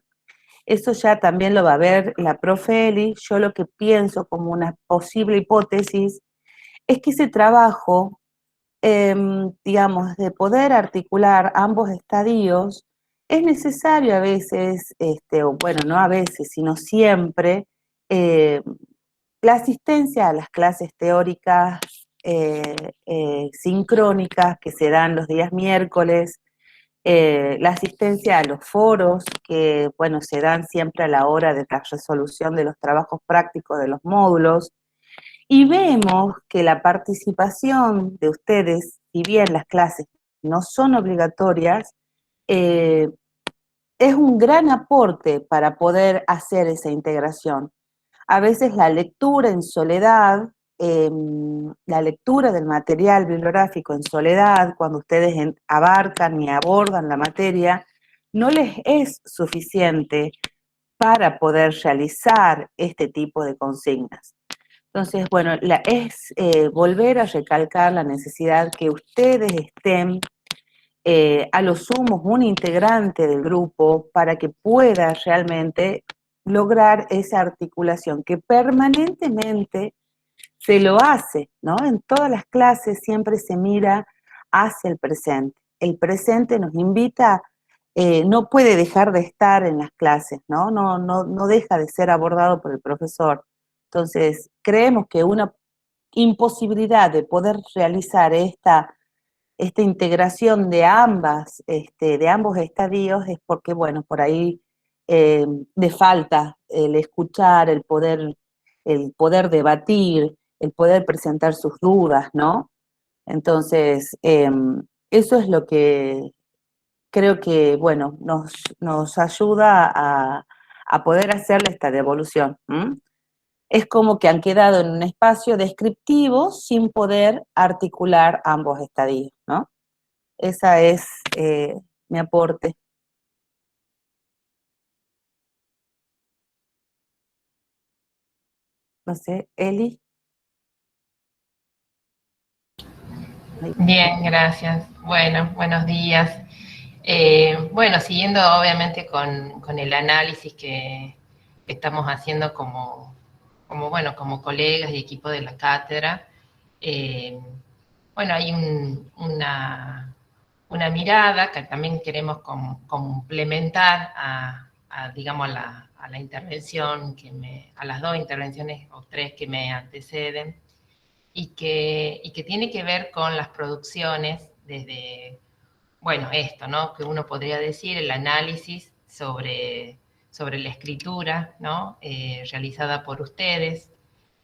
Eso ya también lo va a ver la profe Eli. Yo lo que pienso como una posible hipótesis es que ese trabajo, digamos, de poder articular ambos estadios, es necesario a veces, o bueno, no a veces, sino siempre, la asistencia a las clases teóricas sincrónicas que se dan los días miércoles, la asistencia a los foros que, bueno, se dan siempre a la hora de la resolución de los trabajos prácticos de los módulos, y vemos que la participación de ustedes, si bien las clases no son obligatorias, es un gran aporte para poder hacer esa integración. A veces la lectura en soledad, la lectura del material bibliográfico en soledad, cuando ustedes abarcan y abordan la materia, no les es suficiente para poder realizar este tipo de consignas. Entonces, bueno, es volver a recalcar la necesidad que ustedes estén a lo sumo un integrante del grupo para que pueda realmente lograr esa articulación que permanentemente se lo hace, ¿no? En todas las clases siempre se mira hacia el presente. El presente nos invita, no puede dejar de estar en las clases, ¿no? No deja de ser abordado por el profesor. Entonces, creemos que una imposibilidad de poder realizar esta integración de de ambos estadios es porque, bueno, por ahí le falta el escuchar, el poder debatir, el poder presentar sus dudas, ¿no? Entonces, eso es lo que creo que, bueno, nos ayuda a poder hacerle esta devolución. Es como que han quedado en un espacio descriptivo sin poder articular ambos estadios, ¿no? Esa es mi aporte. No sé, Eli. Bien, gracias. Bueno, buenos días. Bueno, siguiendo obviamente con el análisis que estamos haciendo como como colegas y equipo de la cátedra, bueno, hay una mirada que también queremos complementar digamos, a la intervención, a las dos intervenciones o tres que me anteceden, y que tiene que ver con las producciones desde, bueno, esto, ¿no? Que uno podría decir, el análisis sobre la escritura, ¿no? Realizada por ustedes,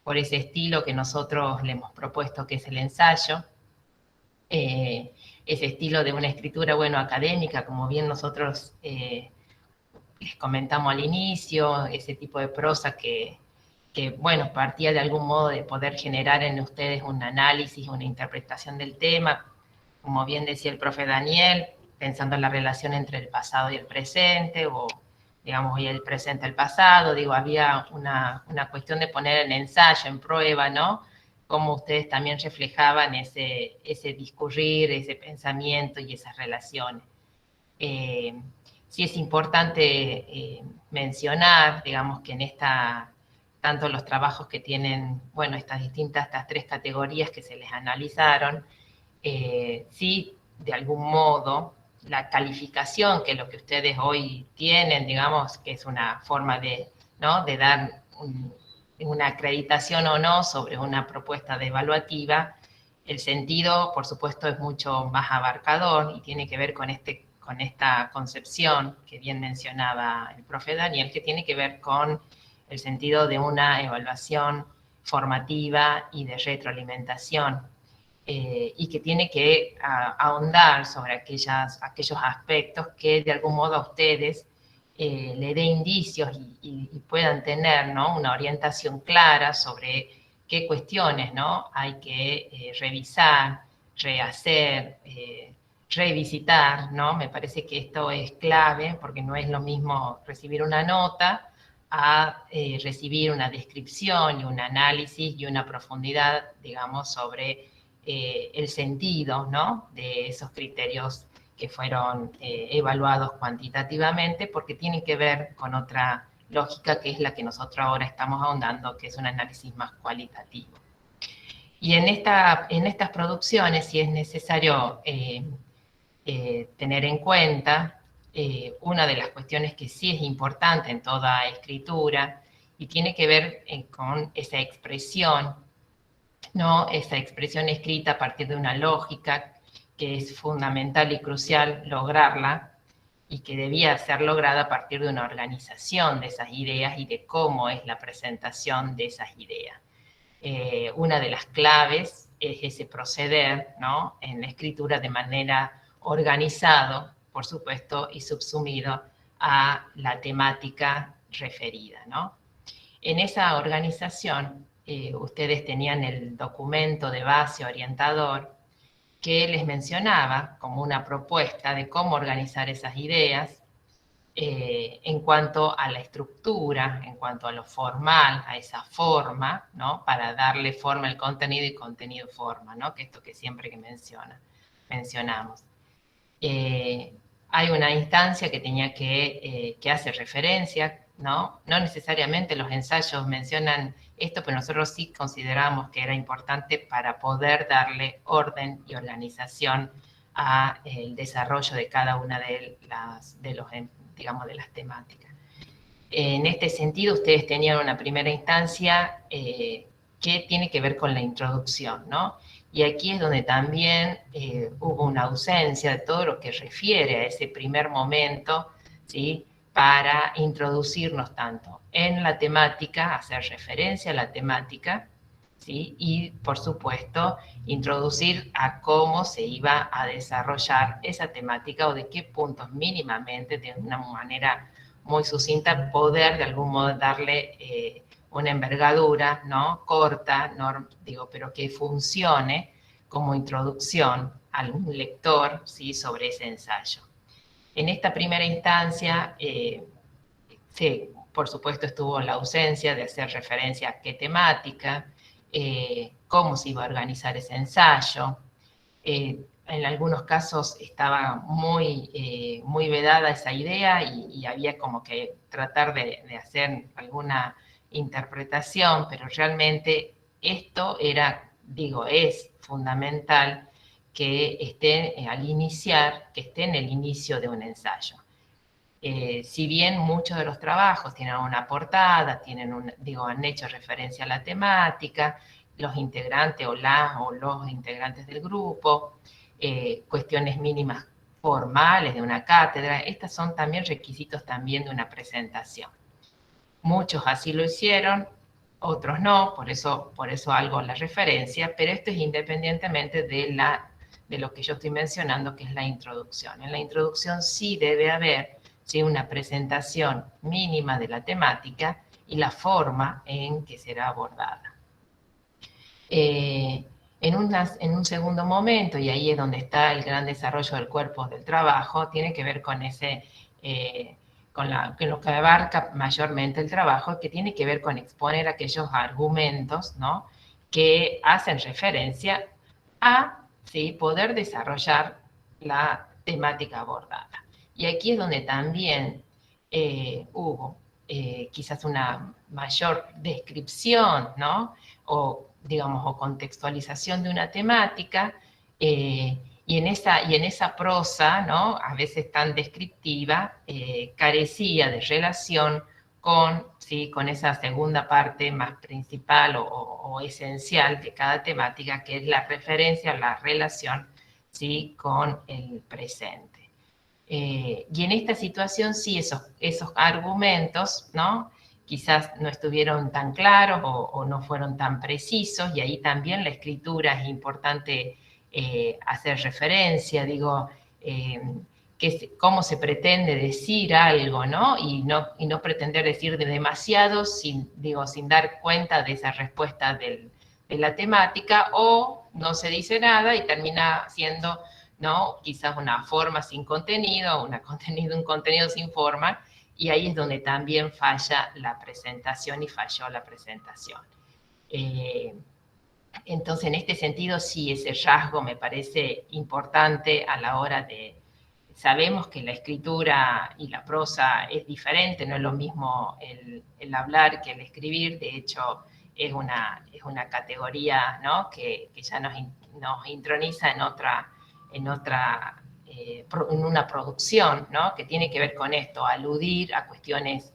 por ese estilo que nosotros le hemos propuesto, que es el ensayo, ese estilo de una escritura, bueno, académica, como bien nosotros les comentamos al inicio, ese tipo de prosa que, bueno, partía de algún modo de poder generar en ustedes un análisis, una interpretación del tema, como bien decía el profe Daniel, pensando en la relación entre el pasado y el presente, o digamos, y el presente al pasado, digo, había una cuestión de poner en ensayo, en prueba, ¿no? Cómo ustedes también reflejaban ese discurrir, ese pensamiento y esas relaciones. Sí es importante mencionar, digamos, que en tanto los trabajos que tienen, bueno, estas tres categorías que se les analizaron, sí, de algún modo, la calificación, que es lo que ustedes hoy tienen, digamos, que es una forma de, ¿no?, de dar una acreditación o no sobre una propuesta de evaluativa, el sentido, por supuesto, es mucho más abarcador y tiene que ver con esta concepción que bien mencionaba el profe Daniel, que tiene que ver con el sentido de una evaluación formativa y de retroalimentación, y que tiene que ahondar sobre aquellos aspectos que de algún modo a ustedes le dé indicios y puedan tener, ¿no?, una orientación clara sobre qué cuestiones, ¿no?, hay que revisar, rehacer, revisitar, ¿no? Me parece que esto es clave porque no es lo mismo recibir una nota a recibir una descripción y un análisis y una profundidad, digamos, sobre el sentido, ¿no?, de esos criterios que fueron evaluados cuantitativamente, porque tienen que ver con otra lógica que es la que nosotros ahora estamos ahondando, que es un análisis más cualitativo. Y en estas producciones, si es necesario tener en cuenta una de las cuestiones que sí es importante en toda escritura, y tiene que ver con esa expresión, ¿no?, esa expresión escrita a partir de una lógica que es fundamental y crucial lograrla, y que debía ser lograda a partir de una organización de esas ideas y de cómo es la presentación de esas ideas. Una de las claves es ese proceder, ¿no?, en la escritura de manera organizado, por supuesto, y subsumido a la temática referida, ¿no? En esa organización, ustedes tenían el documento de base orientador que les mencionaba como una propuesta de cómo organizar esas ideas en cuanto a la estructura, en cuanto a lo formal, a esa forma, ¿no?, para darle forma al contenido y contenido forma, ¿no?, que esto que siempre que mencionamos. Hay una instancia que que hace referencia, ¿no? No necesariamente los ensayos mencionan esto, pero nosotros sí consideramos que era importante para poder darle orden y organización al desarrollo de cada una de las temáticas. En este sentido, ustedes tenían una primera instancia que tiene que ver con la introducción, ¿no? Y aquí es donde también hubo una ausencia de todo lo que refiere a ese primer momento, ¿sí?, para introducirnos tanto en la temática, hacer referencia a la temática, ¿sí?, y, por supuesto, introducir a cómo se iba a desarrollar esa temática o de qué puntos mínimamente, de una manera muy sucinta, poder de algún modo darle una envergadura, ¿no?, corta, pero que funcione como introducción a algún lector, ¿sí?, sobre ese ensayo. En esta primera instancia, sí, por supuesto estuvo la ausencia de hacer referencia a qué temática, cómo se iba a organizar ese ensayo. En algunos casos estaba muy vedada esa idea y había como que tratar de hacer alguna interpretación, pero realmente esto era, digo, es fundamental que esté al iniciar, que esté en el inicio de un ensayo. Si bien muchos de los trabajos tienen una portada, han hecho referencia a la temática, los integrantes o los integrantes del grupo, cuestiones mínimas formales de una cátedra, estas son también requisitos también de una presentación. Muchos así lo hicieron, otros no, por eso hago la referencia, pero esto es independientemente de lo que yo estoy mencionando, que es la introducción. En la introducción sí debe haber una presentación mínima de la temática y la forma en que será abordada. En un segundo momento, y ahí es donde está el gran desarrollo del cuerpo del trabajo, tiene que ver con con lo que abarca mayormente el trabajo, que tiene que ver con exponer aquellos argumentos, ¿no?, que hacen referencia a poder desarrollar la temática abordada. Y aquí es donde también hubo quizás una mayor descripción, ¿no?, o contextualización de una temática, y en esa prosa, ¿no?, a veces tan descriptiva, carecía de relación con esa segunda parte más principal o esencial de cada temática, que es la referencia, la relación, con el presente. Y en esta situación, esos argumentos, ¿no?, quizás no estuvieron tan claros o no fueron tan precisos, y ahí también la escritura es importante hacer referencia, cómo se pretende decir algo, ¿no? Y no pretender decir demasiado sin dar cuenta de esa respuesta de la temática, o no se dice nada y termina siendo, ¿no?, quizás una forma sin contenido, un contenido sin forma, y ahí es donde también falla la presentación y falló la presentación. Entonces, en este sentido, sí, ese rasgo me parece importante a la hora de... Sabemos que la escritura y la prosa es diferente, no es lo mismo el hablar que el escribir. De hecho, es una categoría, ¿no?, que ya nos introniza en una producción, ¿no?, que tiene que ver con esto, aludir a cuestiones,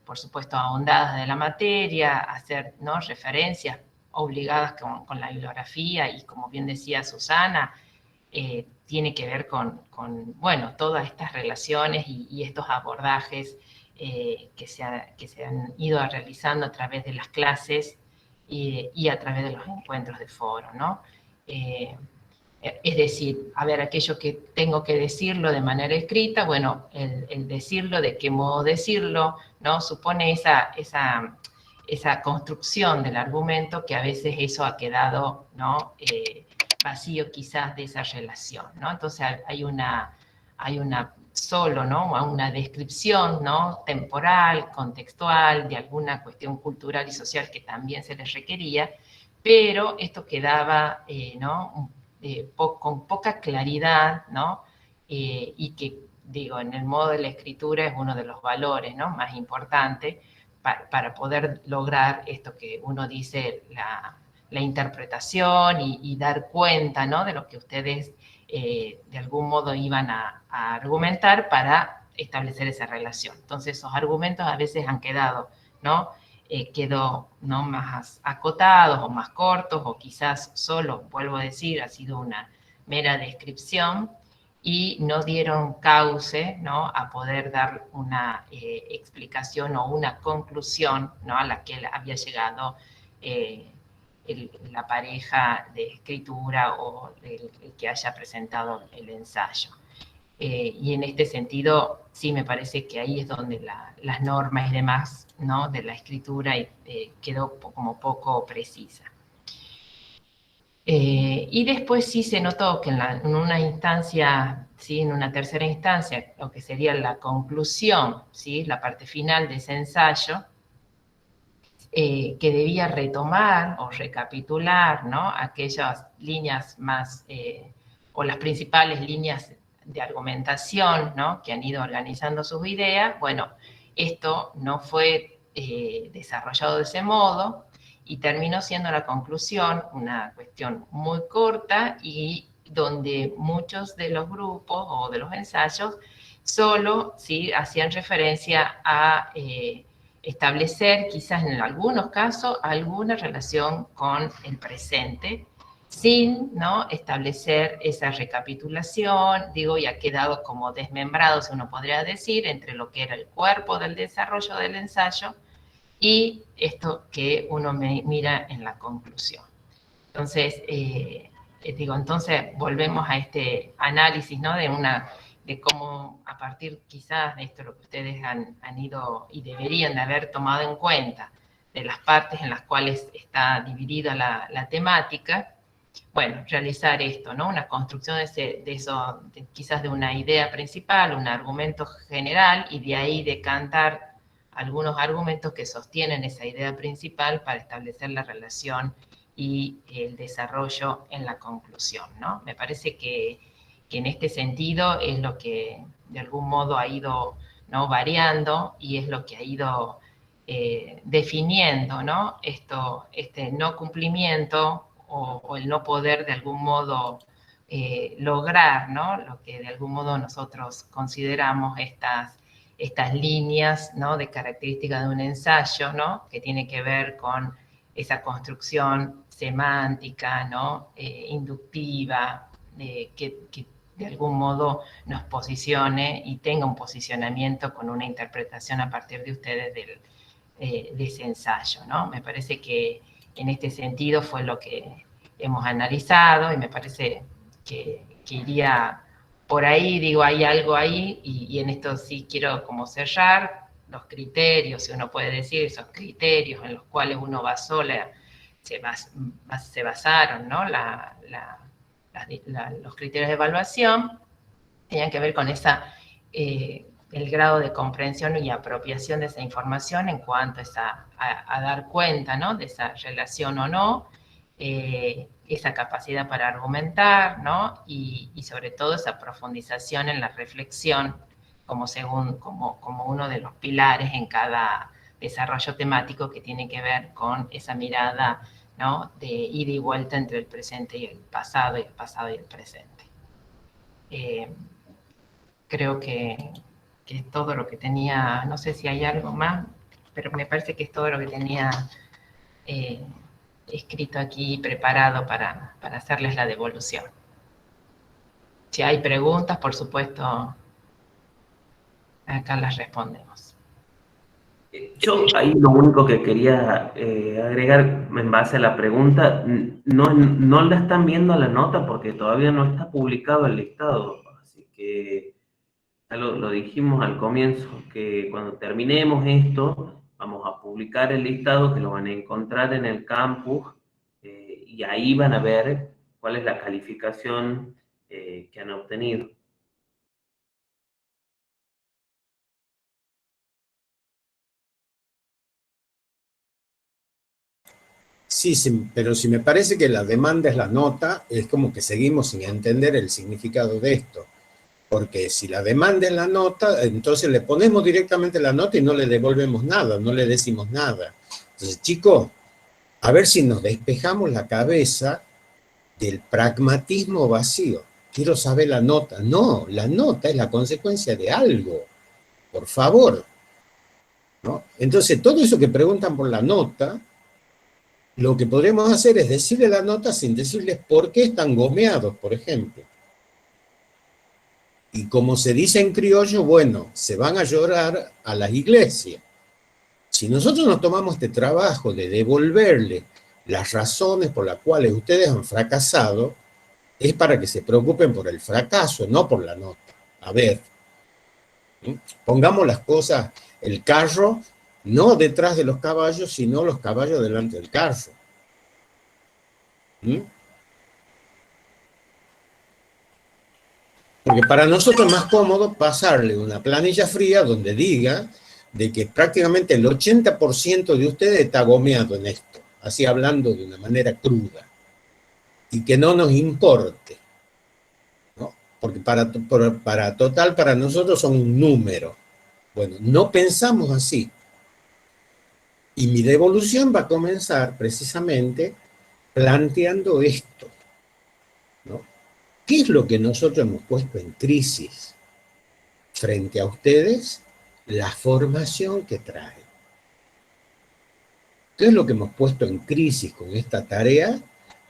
por supuesto, ahondadas de la materia, hacer, ¿no?, referencias obligadas con la bibliografía, y como bien decía Susana, tiene que ver con todas estas relaciones y estos abordajes que se han ido realizando a través de las clases y a través de los encuentros de foro, ¿no? Es decir, aquello que tengo que decirlo de manera escrita, el decirlo, de qué modo decirlo, ¿no?, supone esa construcción del argumento, que a veces eso ha quedado, ¿no?, vacío quizás de esa relación, ¿no? Entonces hay una descripción, ¿no?, temporal, contextual, de alguna cuestión cultural y social que también se les requería, pero esto quedaba, ¿no?, con poca claridad, ¿no?, y que, en el modo de la escritura es uno de los valores, ¿no?, más importantes para poder lograr esto que uno dice, la interpretación y dar cuenta, ¿no?, de lo que ustedes de algún modo iban a argumentar para establecer esa relación. Entonces, esos argumentos a veces han quedado, ¿no?, quedó, ¿no?, más acotados o más cortos, o quizás solo, vuelvo a decir, ha sido una mera descripción y no dieron cauce, ¿no?, a poder dar una explicación o una conclusión, ¿no?, a la que había llegado la pareja de escritura o el que haya presentado el ensayo. Y en este sentido, sí me parece que ahí es donde las normas y demás, ¿no?, de la escritura quedó como poco precisa. Y después sí se notó que en una instancia, ¿sí?, en una tercera instancia, lo que sería la conclusión, ¿sí?, la parte final de ese ensayo, que debía retomar o recapitular, ¿no?, aquellas líneas más, o las principales líneas de argumentación, ¿no?, que han ido organizando sus ideas. Esto no fue desarrollado de ese modo, y terminó siendo la conclusión una cuestión muy corta y donde muchos de los grupos o de los ensayos solo ¿sí? hacían referencia a establecer, quizás en algunos casos, alguna relación con el presente, sin ¿no? establecer esa recapitulación, digo, y ha quedado como desmembrado, si uno podría decir, entre lo que era el cuerpo del desarrollo del ensayo y esto que uno mira en la conclusión. Entonces, entonces volvemos a este análisis, ¿no? De cómo a partir quizás de esto lo que ustedes han ido y deberían de haber tomado en cuenta, de las partes en las cuales está dividida la temática, bueno, realizar esto, ¿no? Una construcción quizás de una idea principal, un argumento general, y de ahí decantar algunos argumentos que sostienen esa idea principal para establecer la relación y el desarrollo en la conclusión, ¿no? Me parece que en este sentido es lo que de algún modo ha ido ¿no? variando y es lo que ha ido definiendo, ¿no? Este no cumplimiento o el no poder de algún modo lograr, ¿no? Lo que de algún modo nosotros consideramos estas líneas, ¿no? De características de un ensayo, ¿no? Que tiene que ver con esa construcción semántica, ¿no? Inductiva, que de algún modo nos posicione y tenga un posicionamiento con una interpretación a partir de ustedes de ese ensayo, ¿no? Me parece que en este sentido fue lo que hemos analizado y me parece que iría por ahí, digo, hay algo ahí y en esto sí quiero como cerrar los criterios, si uno puede decir, esos criterios en los cuales uno se basaron, ¿no? Los criterios de evaluación tenían que ver con el grado de comprensión y apropiación de esa información en cuanto a dar cuenta, ¿no? De esa relación o no, esa capacidad para argumentar, ¿no? Y sobre todo esa profundización en la reflexión como uno de los pilares en cada desarrollo temático que tiene que ver con esa mirada, ¿no? De ida y vuelta entre el presente y el pasado y el presente. Creo que es todo lo que tenía, no sé si hay algo más, pero me parece que es todo lo que tenía escrito aquí, preparado para hacerles la devolución. Si hay preguntas, por supuesto, acá las respondemos. Yo ahí lo único que quería agregar en base a la pregunta, no la están viendo la nota porque todavía no está publicado el listado, así que ya lo dijimos al comienzo, que cuando terminemos esto, vamos a publicar el listado que lo van a encontrar en el campus y ahí van a ver cuál es la calificación que han obtenido. Sí, pero si me parece que la demanda es la nota, es como que seguimos sin entender el significado de esto. Porque si la demanda es la nota, entonces le ponemos directamente la nota y no le devolvemos nada, no le decimos nada. Entonces, chicos, a ver si nos despejamos la cabeza del pragmatismo vacío. Quiero saber la nota. No, la nota es la consecuencia de algo. Por favor. ¿No? Entonces, todo eso que preguntan por la nota, lo que podremos hacer es decirle la nota sin decirles por qué están gomeados, por ejemplo. Y como se dice en criollo, bueno, se van a llorar a las iglesias. Si nosotros nos tomamos este trabajo de devolverle las razones por las cuales ustedes han fracasado, es para que se preocupen por el fracaso, no por la nota. A ver, pongamos las cosas, el carro, no detrás de los caballos, sino los caballos delante del carro. Porque para nosotros es más cómodo pasarle una planilla fría donde diga de que prácticamente el 80% de ustedes está gomeado en esto, así hablando de una manera cruda, y que no nos importe, ¿no? Porque para nosotros son un número. Bueno, no pensamos así. Y mi devolución va a comenzar precisamente planteando esto, ¿no? ¿Qué es lo que nosotros hemos puesto en crisis frente a ustedes? La formación que traen. ¿Qué es lo que hemos puesto en crisis con esta tarea?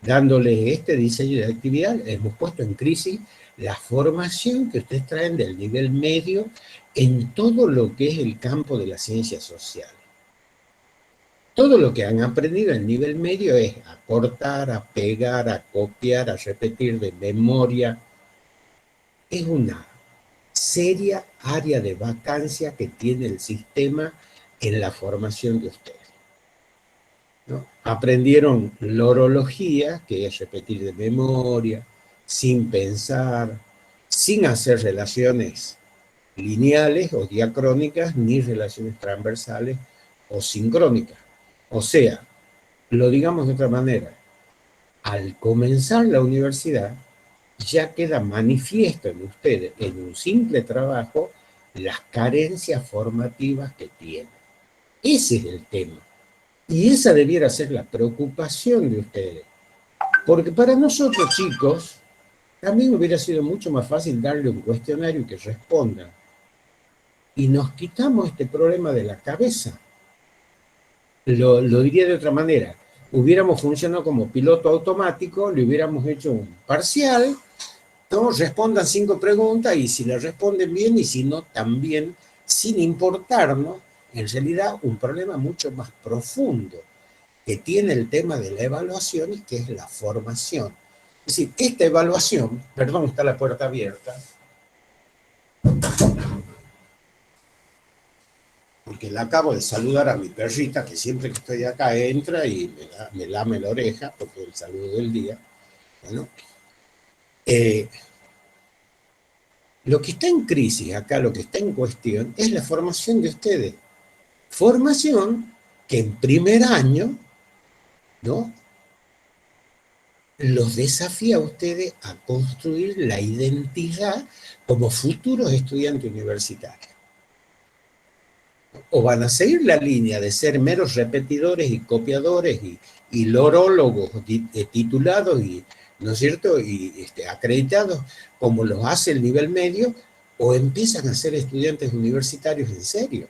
Dándoles este diseño de actividad, hemos puesto en crisis la formación que ustedes traen del nivel medio en todo lo que es el campo de la ciencia social. Todo lo que han aprendido en el nivel medio es a cortar, a pegar, a copiar, a repetir de memoria. Es una seria área de vacancia que tiene el sistema en la formación de ustedes, ¿no? Aprendieron lorología, que es repetir de memoria, sin pensar, sin hacer relaciones lineales o diacrónicas, ni relaciones transversales o sincrónicas. O sea, lo digamos de otra manera, al comenzar la universidad, ya queda manifiesto en ustedes, en un simple trabajo, las carencias formativas que tienen. Ese es el tema. Y esa debiera ser la preocupación de ustedes. Porque para nosotros, chicos, también hubiera sido mucho más fácil darle un cuestionario y que respondan. Y nos quitamos este problema de la cabeza. Lo diría de otra manera. Hubiéramos funcionado como piloto automático, le hubiéramos hecho un parcial, ¿no? Respondan 5 preguntas y si le responden bien y si no, también, sin importarnos, en realidad, un problema mucho más profundo que tiene el tema de la evaluación y que es la formación. Es decir, esta evaluación, perdón, está la puerta abierta, porque le acabo de saludar a mi perrita, que siempre que estoy acá entra y me lame la oreja, porque es el saludo del día. Bueno, lo que está en crisis acá, lo que está en cuestión, es la formación de ustedes. Formación que en primer año, ¿no?, los desafía a ustedes a construir la identidad como futuros estudiantes universitarios. O van a seguir la línea de ser meros repetidores y copiadores y lorólogos titulados y, ¿no es cierto?, y acreditados como los hace el nivel medio, o empiezan a ser estudiantes universitarios en serio,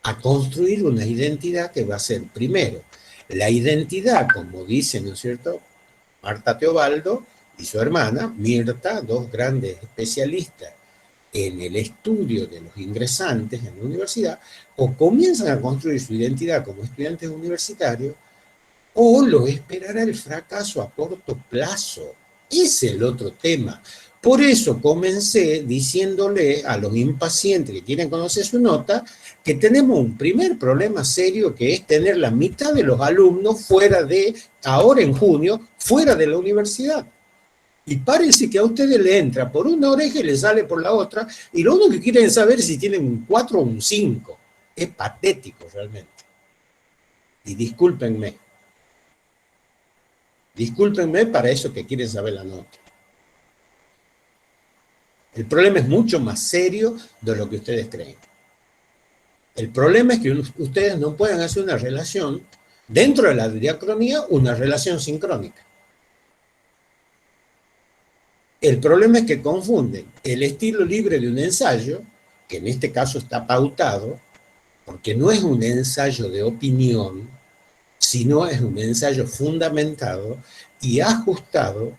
a construir una identidad que va a ser, primero, la identidad, como dice, ¿no es cierto?, Marta Teobaldo y su hermana, Mirta, dos grandes especialistas en el estudio de los ingresantes en la universidad, o comienzan a construir su identidad como estudiantes universitarios, o lo esperará el fracaso a corto plazo. Ese es el otro tema. Por eso comencé diciéndole a los impacientes que quieren conocer su nota que tenemos un primer problema serio, que es tener la mitad de los alumnos fuera de, ahora en junio, fuera de la universidad. Y parece que a ustedes le entra por una oreja y le sale por la otra, y lo único que quieren saber es si tienen un 4 o un 5. Es patético realmente. Y discúlpenme para eso que quieren saber la nota. El problema es mucho más serio de lo que ustedes creen. El problema es que ustedes no pueden hacer una relación, dentro de la diacronía, una relación sincrónica. El problema es que confunden el estilo libre de un ensayo, que en este caso está pautado, porque no es un ensayo de opinión, sino es un ensayo fundamentado y ajustado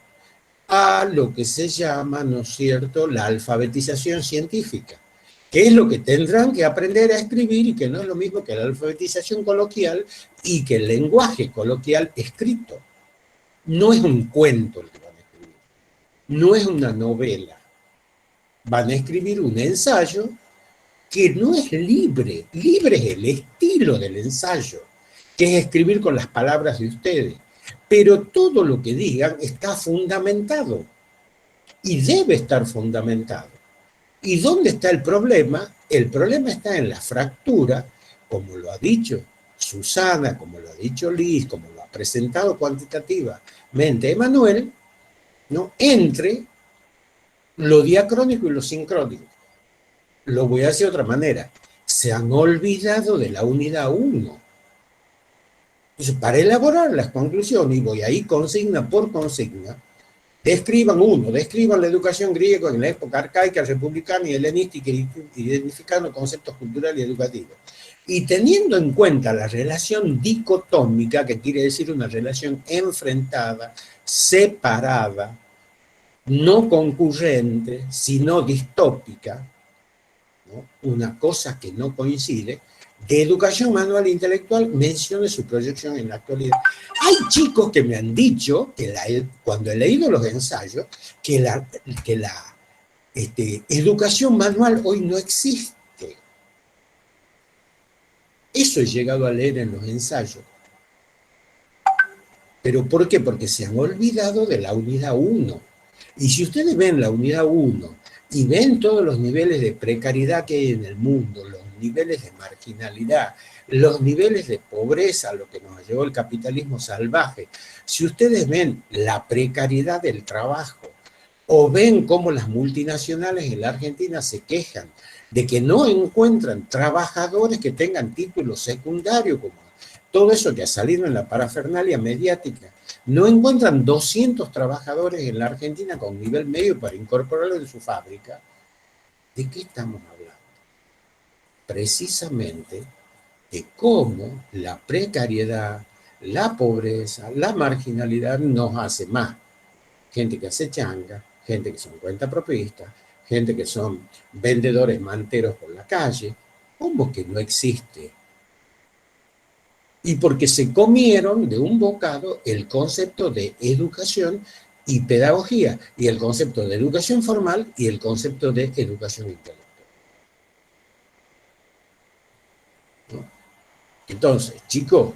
a lo que se llama, ¿no es cierto?, la alfabetización científica, que es lo que tendrán que aprender a escribir, y que no es lo mismo que la alfabetización coloquial y que el lenguaje coloquial escrito. No es un cuento el que van a escribir, no es una novela. Van a escribir un ensayo que no es libre, libre es el estilo del ensayo, que es escribir con las palabras de ustedes. Pero todo lo que digan está fundamentado y debe estar fundamentado. ¿Y dónde está el problema? El problema está en la fractura, como lo ha dicho Susana, como lo ha dicho Liz, como lo ha presentado cuantitativamente Emanuel, ¿no?, entre lo diacrónico y lo sincrónico. Lo voy a decir de otra manera. se han olvidado de la unidad 1. Entonces, para elaborar las conclusiones, y voy ahí consigna por consigna, describan la educación griega en la época arcaica, republicana y helenística, identificando conceptos culturales y educativos. Y teniendo en cuenta la relación dicotómica, que quiere decir una relación enfrentada, separada, no concurrente, sino distópica, ¿no? Una cosa que no coincide, de educación manual e intelectual, mencione su proyección en la actualidad. Hay chicos que me han dicho, cuando he leído los ensayos, que la educación manual hoy no existe. Eso he llegado a leer en los ensayos. ¿Pero por qué? Porque se han olvidado de la unidad 1. Y si ustedes ven la unidad 1 y ven todos los niveles de precariedad que hay en el mundo, los niveles de marginalidad, los niveles de pobreza, lo que nos llevó el capitalismo salvaje, si ustedes ven la precariedad del trabajo, o ven cómo las multinacionales en la Argentina se quejan de que no encuentran trabajadores que tengan título secundario, como todo eso que ha salido en la parafernalia mediática, no encuentran 200 trabajadores en la Argentina con nivel medio para incorporarlos en su fábrica. ¿De qué estamos hablando? Precisamente de cómo la precariedad, la pobreza, la marginalidad nos hace más. Gente que hace changa, gente que son cuentapropistas, gente que son vendedores manteros por la calle. ¿Cómo que no existe? Y porque se comieron de un bocado el concepto de educación y pedagogía, y el concepto de educación formal y el concepto de educación intelectual. ¿No? Entonces, chicos,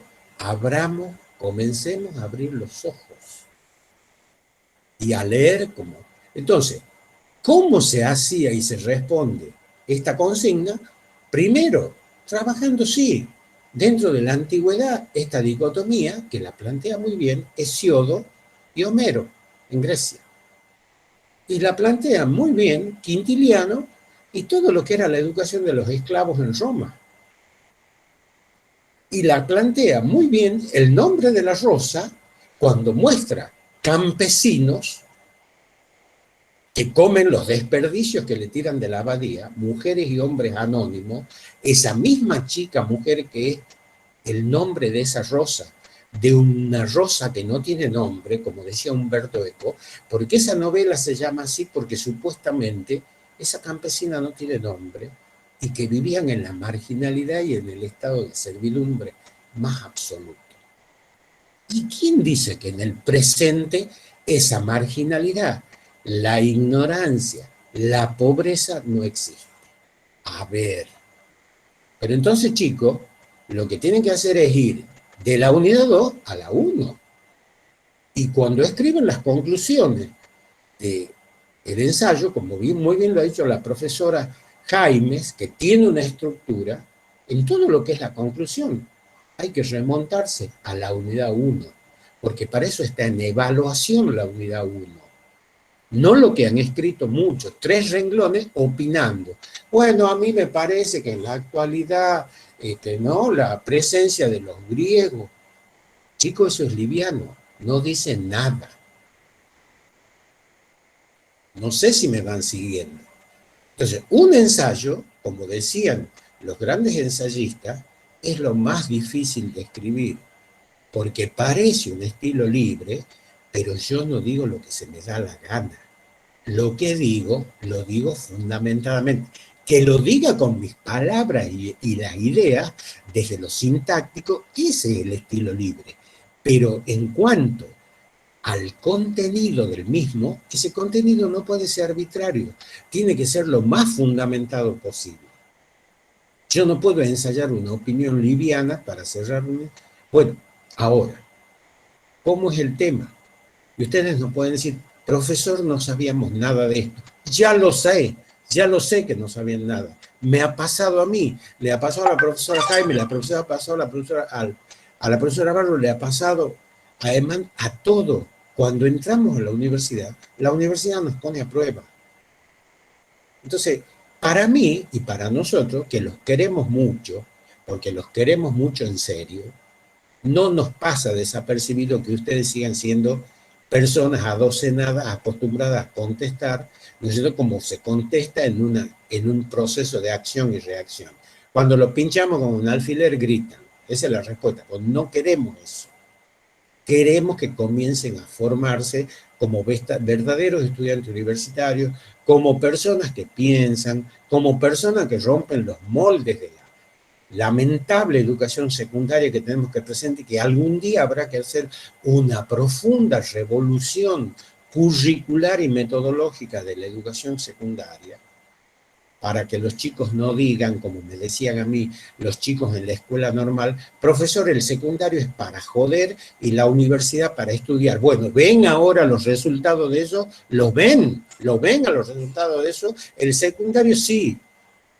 comencemos a abrir los ojos y a leer como. Entonces, ¿cómo se hacía y se responde esta consigna? Primero, trabajando, sí, dentro de la antigüedad, esta dicotomía, que la plantea muy bien, Hesiodo y Homero, en Grecia. Y la plantea muy bien Quintiliano y todo lo que era la educación de los esclavos en Roma. Y la plantea muy bien El nombre de la rosa, cuando muestra campesinos que comen los desperdicios que le tiran de la abadía, mujeres y hombres anónimos, esa misma chica mujer que es el nombre de esa rosa, de una rosa que no tiene nombre, como decía Humberto Eco, porque esa novela se llama así porque supuestamente esa campesina no tiene nombre y que vivían en la marginalidad y en el estado de servidumbre más absoluto. ¿Y quién dice que en el presente esa marginalidad, la ignorancia, la pobreza no existe? A ver. Pero entonces, chicos, lo que tienen que hacer es ir de la unidad 2 a la 1. Y cuando escriben las conclusiones del ensayo, como muy bien lo ha dicho la profesora Jaimes, que tiene una estructura, en todo lo que es la conclusión, hay que remontarse a la unidad 1, porque para eso está en evaluación la unidad 1. No lo que han escrito muchos, 3 renglones opinando. Bueno, a mí me parece que en la actualidad, no, la presencia de los griegos, chicos, eso es liviano, no dice nada. No sé si me van siguiendo. Entonces, un ensayo, como decían los grandes ensayistas, es lo más difícil de escribir, porque parece un estilo libre, pero yo no digo lo que se me da la gana. Lo que digo, lo digo fundamentadamente. Que lo diga con mis palabras y las ideas, desde lo sintáctico, ese es el estilo libre. Pero en cuanto al contenido del mismo, ese contenido no puede ser arbitrario, tiene que ser lo más fundamentado posible. Yo no puedo ensayar una opinión liviana para cerrar una. Bueno, ahora, ¿cómo es el tema? Y ustedes no pueden decir, profesor, no sabíamos nada de esto. Ya lo sé que no sabían nada. Me ha pasado a mí, le ha pasado a la profesora Jaime, la profesora pasó a la profesora Barro, le ha pasado a todo. Cuando entramos a la universidad nos pone a prueba. Entonces, Para mí y para nosotros, que los queremos mucho, porque los queremos mucho en serio, no nos pasa desapercibido que ustedes sigan siendo personas adocenadas, acostumbradas a contestar, ¿no es cierto?, como se contesta en un proceso de acción y reacción. Cuando lo pinchamos con un alfiler, gritan. Esa es la respuesta. Pues no queremos eso. Queremos que comiencen a formarse como verdaderos estudiantes universitarios, como personas que piensan, como personas que rompen los moldes de la lamentable educación secundaria que tenemos que presentar y que algún día habrá que hacer una profunda revolución curricular y metodológica de la educación secundaria, para que los chicos no digan, como me decían a mí los chicos en la escuela normal, profesor, el secundario es para joder y la universidad para estudiar. Bueno, ven ahora los resultados de eso, los ven a los resultados de eso. El secundario sí,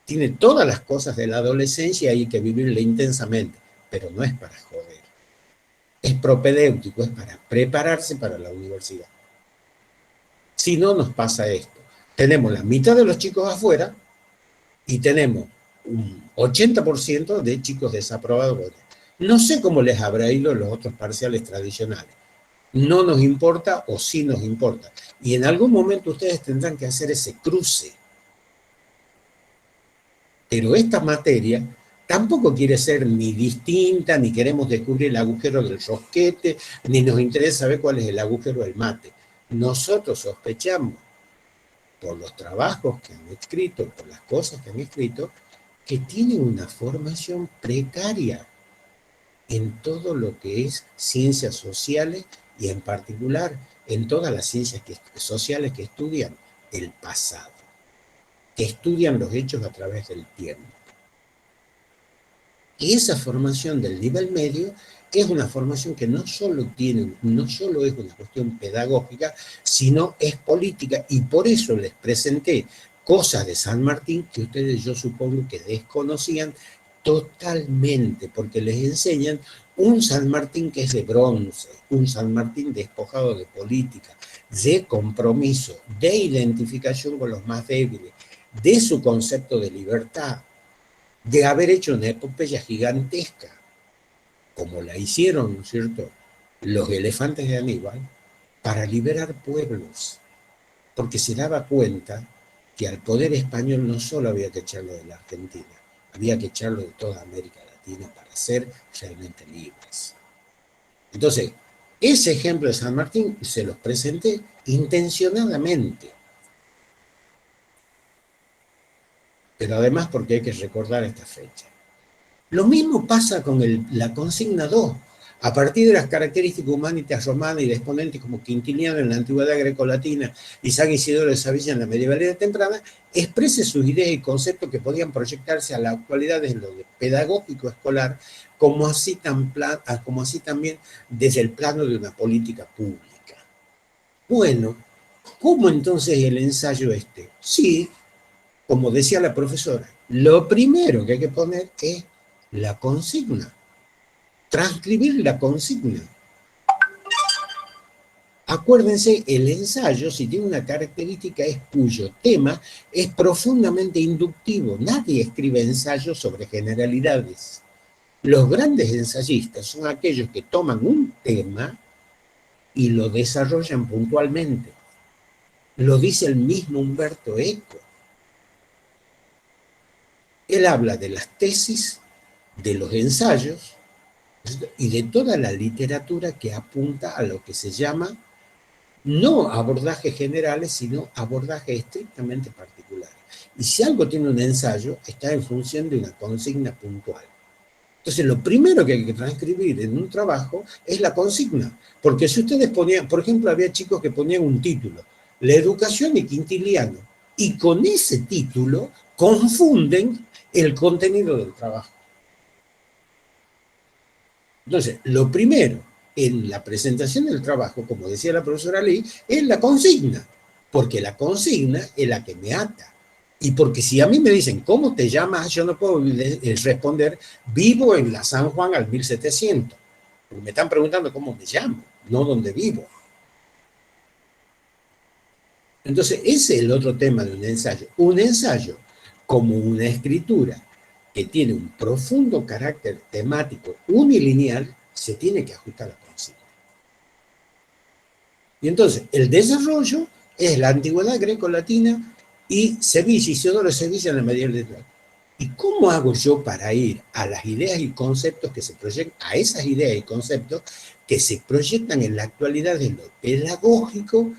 tiene todas las cosas de la adolescencia y hay que vivirla intensamente, pero no es para joder. Es propedéutico, es para prepararse para la universidad. Si no, nos pasa esto. Tenemos la mitad de los chicos afuera y tenemos un 80% de chicos desaprobados. No sé cómo les habrá ido los otros parciales tradicionales. No nos importa o sí nos importa. Y en algún momento ustedes tendrán que hacer ese cruce. Pero esta materia tampoco quiere ser ni distinta, ni queremos descubrir el agujero del rosquete, ni nos interesa saber cuál es el agujero del mate. Nosotros sospechamos, por los trabajos que han escrito, por las cosas que han escrito, que tienen una formación precaria en todo lo que es ciencias sociales y en particular en todas las ciencias sociales que estudian el pasado, que estudian los hechos a través del tiempo. Y esa formación del nivel medio es una formación que no solo es una cuestión pedagógica, sino es política, y por eso les presenté cosas de San Martín que ustedes, yo supongo que desconocían totalmente, porque les enseñan un San Martín que es de bronce, un San Martín despojado de política, de compromiso, de identificación con los más débiles, de su concepto de libertad, de haber hecho una epopeya gigantesca, como la hicieron, ¿no es cierto?, los elefantes de Aníbal, para liberar pueblos, porque se daba cuenta que al poder español no solo había que echarlo de la Argentina, había que echarlo de toda América Latina para ser realmente libres. Entonces, ese ejemplo de San Martín se los presenté intencionadamente, pero además porque hay que recordar esta fecha. Lo mismo pasa con la consigna 2. A partir de las características humanitas romanas y de exponentes como Quintiliano en la antigüedad grecolatina y San Isidoro de Sevilla en la medievalidad temprana, exprese sus ideas y conceptos que podían proyectarse a la actualidad desde lo pedagógico escolar, como así también desde el plano de una política pública. Bueno, ¿cómo entonces el ensayo este? Sí, como decía la profesora, lo primero que hay que poner es la consigna, transcribir la consigna. Acuérdense, el ensayo, si tiene una característica, es cuyo tema es profundamente inductivo. Nadie escribe ensayos sobre generalidades. Los grandes ensayistas son aquellos que toman un tema y lo desarrollan puntualmente. Lo dice el mismo Umberto Eco. Él habla de las tesis, de los ensayos y de toda la literatura que apunta a lo que se llama no abordajes generales, sino abordajes estrictamente particulares. Y si algo tiene un ensayo, está en función de una consigna puntual. Entonces, lo primero que hay que transcribir en un trabajo es la consigna. Porque si ustedes ponían, por ejemplo, había chicos que ponían un título, La educación y Quintiliano, y con ese título confunden el contenido del trabajo. Entonces, lo primero en la presentación del trabajo, como decía la profesora Lee, es la consigna, porque la consigna es la que me ata. Y porque si a mí me dicen, ¿cómo te llamas? Yo no puedo responder, vivo en la San Juan al 1700. Porque me están preguntando cómo me llamo, no dónde vivo. Entonces, ese es el otro tema de un ensayo. Un ensayo como una escritura que tiene un profundo carácter temático unilineal, se tiene que ajustar a la consigna. Y entonces, el desarrollo es la antigüedad greco-latina y Sevilla, Isidoro Sevilla en el medieval literal. ¿Y cómo hago yo para ir a las ideas y conceptos que se proyectan, a esas ideas y conceptos que se proyectan en la actualidad de lo pedagógico,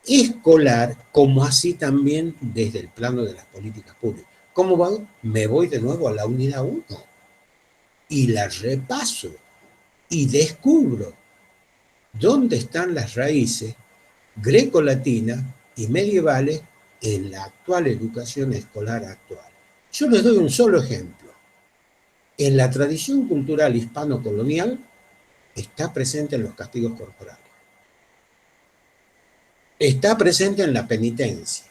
escolar, como así también desde el plano de las políticas públicas? ¿Cómo va? Me voy de nuevo a la unidad 1 y la repaso y descubro dónde están las raíces grecolatinas y medievales en la actual educación escolar actual. Yo les doy un solo ejemplo. En la tradición cultural hispano-colonial está presente en los castigos corporales. Está presente en la penitencia.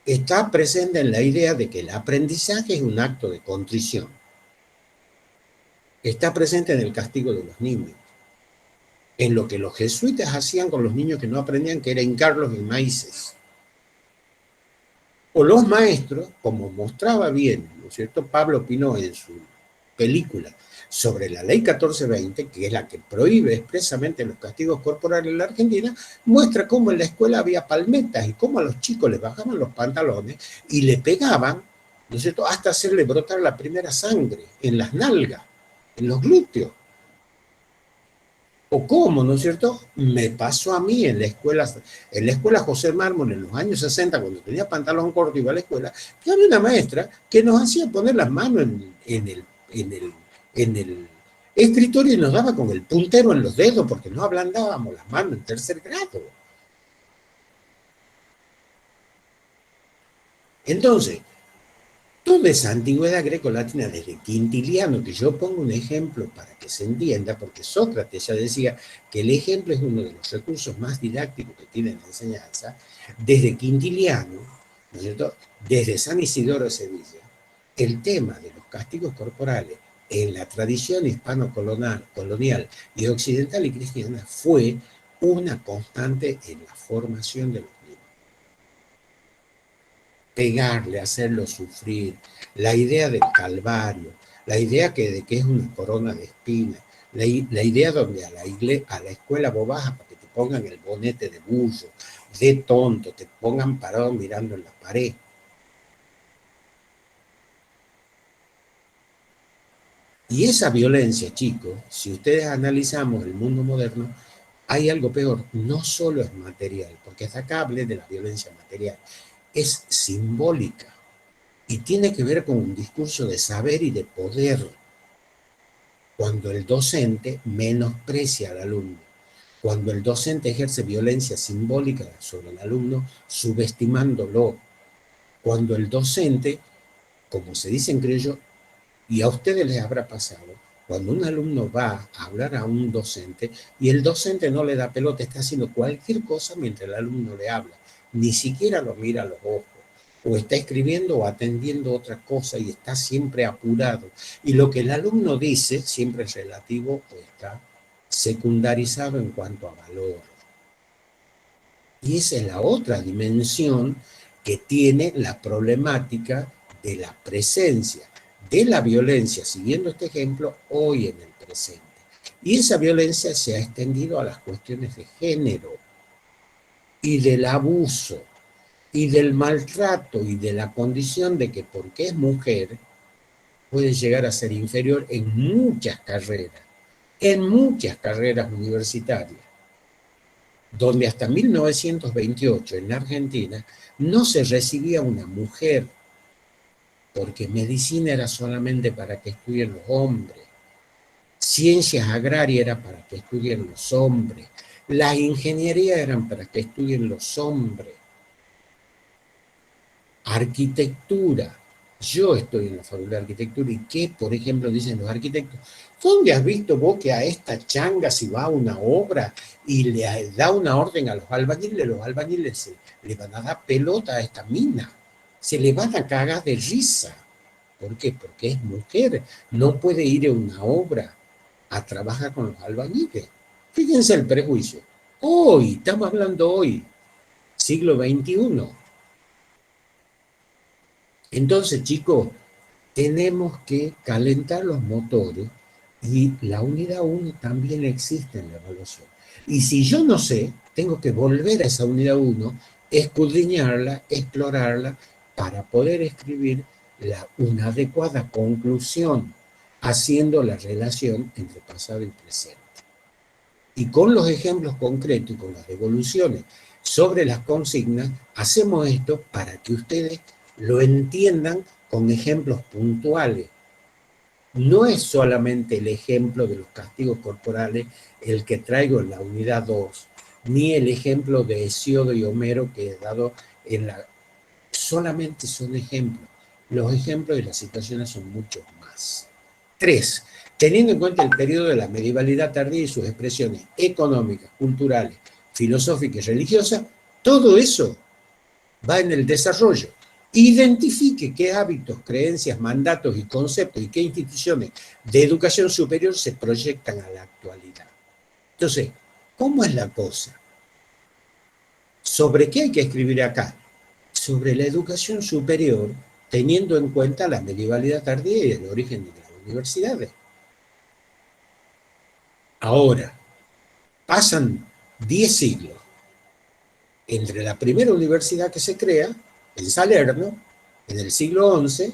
Está presente en la idea de que el aprendizaje es un acto de contrición. Está presente en el castigo de los niños. En lo que los jesuitas hacían con los niños que no aprendían, que era hincarlos en maíces. O los maestros, como mostraba bien, ¿no es cierto?, Pablo Pinó en su película sobre la ley 1420, que es la que prohíbe expresamente los castigos corporales en la Argentina, muestra cómo en la escuela había palmetas y cómo a los chicos les bajaban los pantalones y le pegaban, ¿no es cierto?, hasta hacerle brotar la primera sangre en las nalgas, en los glúteos. O cómo, ¿no es cierto?, me pasó a mí en la escuela José Mármol en los años 60, cuando tenía pantalón corto y iba a la escuela, que había una maestra que nos hacía poner las manos en el escritorio y nos daba con el puntero en los dedos porque no ablandábamos las manos en tercer grado. Entonces, toda esa antigüedad greco-latina, desde Quintiliano, que yo pongo un ejemplo para que se entienda, porque Sócrates ya decía que el ejemplo es uno de los recursos más didácticos que tiene la enseñanza, desde Quintiliano, ¿no es cierto?, desde San Isidoro de Sevilla, el tema de los castigos corporales en la tradición hispano-colonial y occidental y cristiana fue una constante en la formación de los niños. Pegarle, hacerlo sufrir, la idea del calvario, la idea de que es una corona de espinas, la idea donde a la escuela vos vas para que te pongan el bonete de bullo, de tonto, te pongan parado mirando en la pared. Y esa violencia, chicos, si ustedes analizamos el mundo moderno, hay algo peor, no solo es material, porque hasta acá hablé de la violencia material, es simbólica y tiene que ver con un discurso de saber y de poder. Cuando el docente menosprecia al alumno, cuando el docente ejerce violencia simbólica sobre el alumno, subestimándolo, cuando el docente, como se dice en criollo, y a ustedes les habrá pasado, cuando un alumno va a hablar a un docente y el docente no le da pelota, está haciendo cualquier cosa mientras el alumno le habla, ni siquiera lo mira a los ojos, o está escribiendo o atendiendo otra cosa y está siempre apurado. Y lo que el alumno dice siempre es relativo o está secundarizado en cuanto a valor. Y esa es la otra dimensión que tiene la problemática de la presencia de la violencia, siguiendo este ejemplo, hoy en el presente. Y esa violencia se ha extendido a las cuestiones de género y del abuso y del maltrato y de la condición de que porque es mujer puede llegar a ser inferior en muchas carreras universitarias, donde hasta 1928 en la Argentina no se recibía una mujer porque medicina era solamente para que estudien los hombres, ciencias agrarias era para que estudien los hombres, las ingenierías eran para que estudien los hombres, arquitectura. Yo estoy en la facultad de arquitectura y ¿qué, por ejemplo, dicen los arquitectos? ¿Dónde has visto vos que a esta changa si va a una obra y le da una orden a los albañiles le van a dar pelota a esta mina? Se le van a cagar de risa. ¿Por qué? Porque es mujer. No puede ir a una obra a trabajar con los albañiles. Fíjense el prejuicio. Hoy, estamos hablando hoy, siglo XXI. Entonces, chicos, tenemos que calentar los motores y la unidad 1 también existe en la evaluación. Y si yo no sé, tengo que volver a esa unidad 1, escudriñarla, explorarla, para poder escribir una adecuada conclusión, haciendo la relación entre pasado y presente. Y con los ejemplos concretos y con las devoluciones sobre las consignas, hacemos esto para que ustedes lo entiendan con ejemplos puntuales. No es solamente el ejemplo de los castigos corporales el que traigo en la unidad 2, ni el ejemplo de Hesiodo y Homero que he dado en la... Solamente son ejemplos. Los ejemplos y las situaciones son muchos más. 3. Teniendo en cuenta el periodo de la medievalidad tardía y sus expresiones económicas, culturales, filosóficas y religiosas, todo eso va en el desarrollo. Identifique qué hábitos, creencias, mandatos y conceptos y qué instituciones de educación superior se proyectan a la actualidad. Entonces, ¿cómo es la cosa? ¿Sobre qué hay que escribir acá? Sobre la educación superior, teniendo en cuenta la medievalidad tardía y el origen de las universidades. Ahora, pasan 10 siglos entre la primera universidad que se crea, en Salerno, en el siglo XI,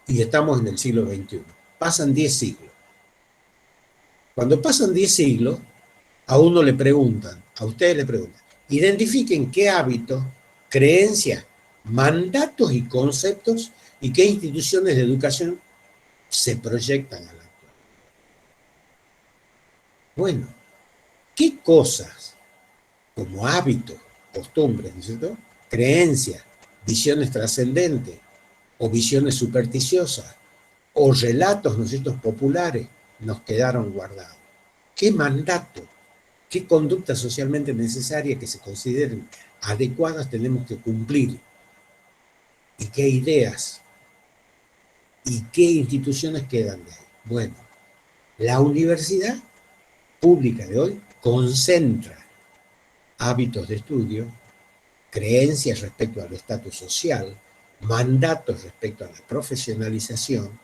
y estamos en el siglo XXI. Pasan 10 siglos. Cuando pasan 10 siglos, a uno le preguntan, a ustedes le preguntan, identifiquen qué hábitos, creencias, mandatos y conceptos y qué instituciones de educación se proyectan a la actualidad. Bueno, ¿qué cosas como hábitos, costumbres, ¿no es cierto?, creencias, visiones trascendentes o visiones supersticiosas o relatos, ¿no es cierto?, populares nos quedaron guardados? ¿Qué mandato, qué conductas socialmente necesarias que se consideren adecuadas tenemos que cumplir? ¿Y qué ideas y qué instituciones quedan de ahí? Bueno, la universidad pública de hoy concentra hábitos de estudio, creencias respecto al estatus social, mandatos respecto a la profesionalización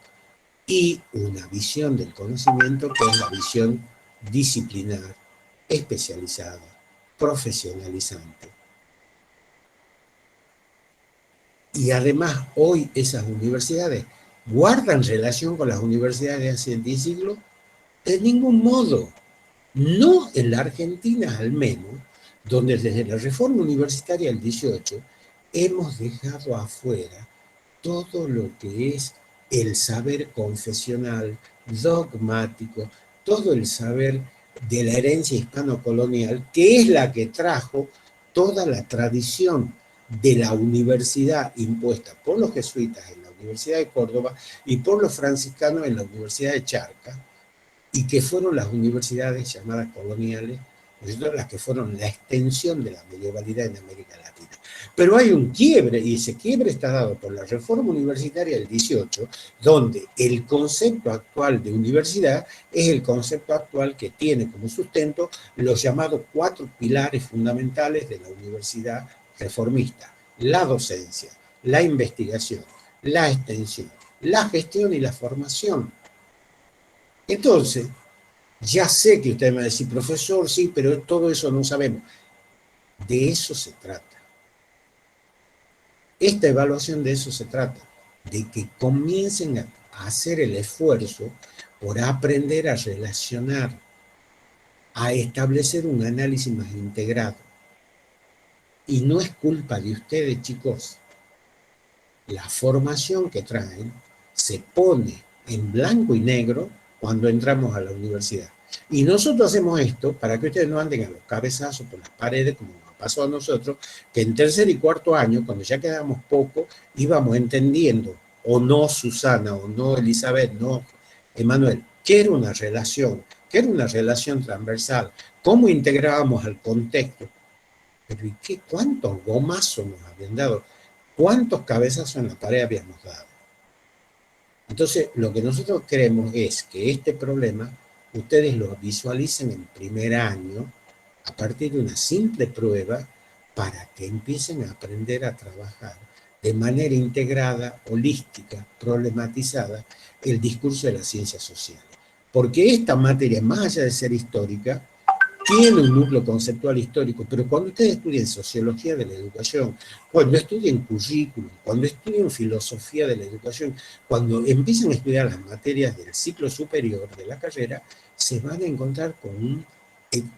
y una visión del conocimiento que es la visión disciplinar, especializada, profesionalizante. Y además hoy esas universidades guardan relación con las universidades de hace 10 siglos. De ningún modo, no en la Argentina al menos, donde desde la reforma universitaria del 18 hemos dejado afuera todo lo que es el saber confesional, dogmático, todo el saber de la herencia hispano-colonial, que es la que trajo toda la tradición de la universidad impuesta por los jesuitas en la Universidad de Córdoba y por los franciscanos en la Universidad de Charcas, y que fueron las universidades llamadas coloniales, las que fueron la extensión de la medievalidad en América Latina. Pero hay un quiebre, y ese quiebre está dado por la reforma universitaria del 18, donde el concepto actual de universidad es el concepto actual que tiene como sustento los llamados 4 pilares fundamentales de la universidad reformista: la docencia, la investigación, la extensión, la gestión y la formación. Entonces, ya sé que usted me va a decir, profesor, sí, pero todo eso no sabemos. De eso se trata. Esta evaluación de eso se trata, de que comiencen a hacer el esfuerzo por aprender a relacionar, a establecer un análisis más integrado. Y no es culpa de ustedes, chicos. La formación que traen se pone en blanco y negro cuando entramos a la universidad. Y nosotros hacemos esto para que ustedes no anden a los cabezazos por las paredes, como nos pasó a nosotros, que en tercer y cuarto año, cuando ya quedamos poco, íbamos entendiendo, o no Susana, o no Elizabeth, no Emanuel, qué era una relación transversal, cómo integrábamos al contexto. Pero ¿y qué? ¿Cuántos gomazos nos habían dado? ¿Cuántos cabezazos en la pared habíamos dado? Entonces, lo que nosotros queremos es que este problema ustedes lo visualicen en primer año a partir de una simple prueba para que empiecen a aprender a trabajar de manera integrada, holística, problematizada, el discurso de las ciencias sociales. Porque esta materia, más allá de ser histórica, tiene un núcleo conceptual histórico, pero cuando ustedes estudian sociología de la educación, cuando estudian currículum, cuando estudian filosofía de la educación, cuando empiezan a estudiar las materias del ciclo superior de la carrera, se van a encontrar con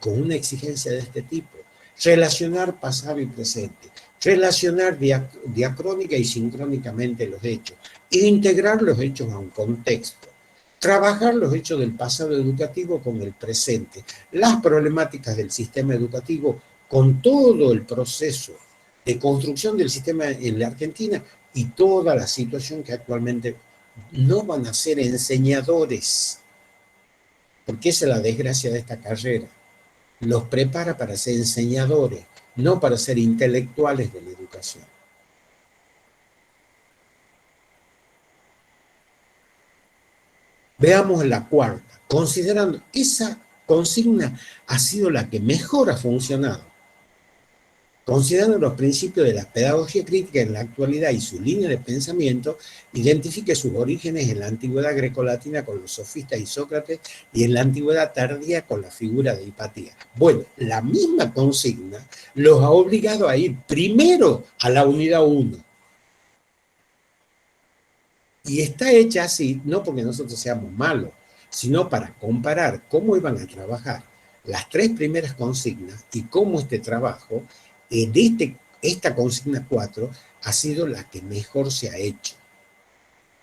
una exigencia de este tipo. Relacionar pasado y presente, relacionar diacrónica y sincrónicamente los hechos, e integrar los hechos a un contexto. Trabajar los hechos del pasado educativo con el presente, las problemáticas del sistema educativo con todo el proceso de construcción del sistema en la Argentina y toda la situación que actualmente no van a ser enseñadores, porque esa es la desgracia de esta carrera. Los prepara para ser enseñadores, no para ser intelectuales de la educación. Veamos la cuarta, considerando esa consigna ha sido la que mejor ha funcionado. Considerando los principios de la pedagogía crítica en la actualidad y su línea de pensamiento, identifique sus orígenes en la antigüedad grecolatina con los sofistas y Sócrates y en la antigüedad tardía con la figura de Hipatía. Bueno, la misma consigna los ha obligado a ir primero a la unidad 1. Y está hecha así, no porque nosotros seamos malos, sino para comparar cómo iban a trabajar las 3 primeras consignas y cómo este trabajo, esta consigna 4, ha sido la que mejor se ha hecho.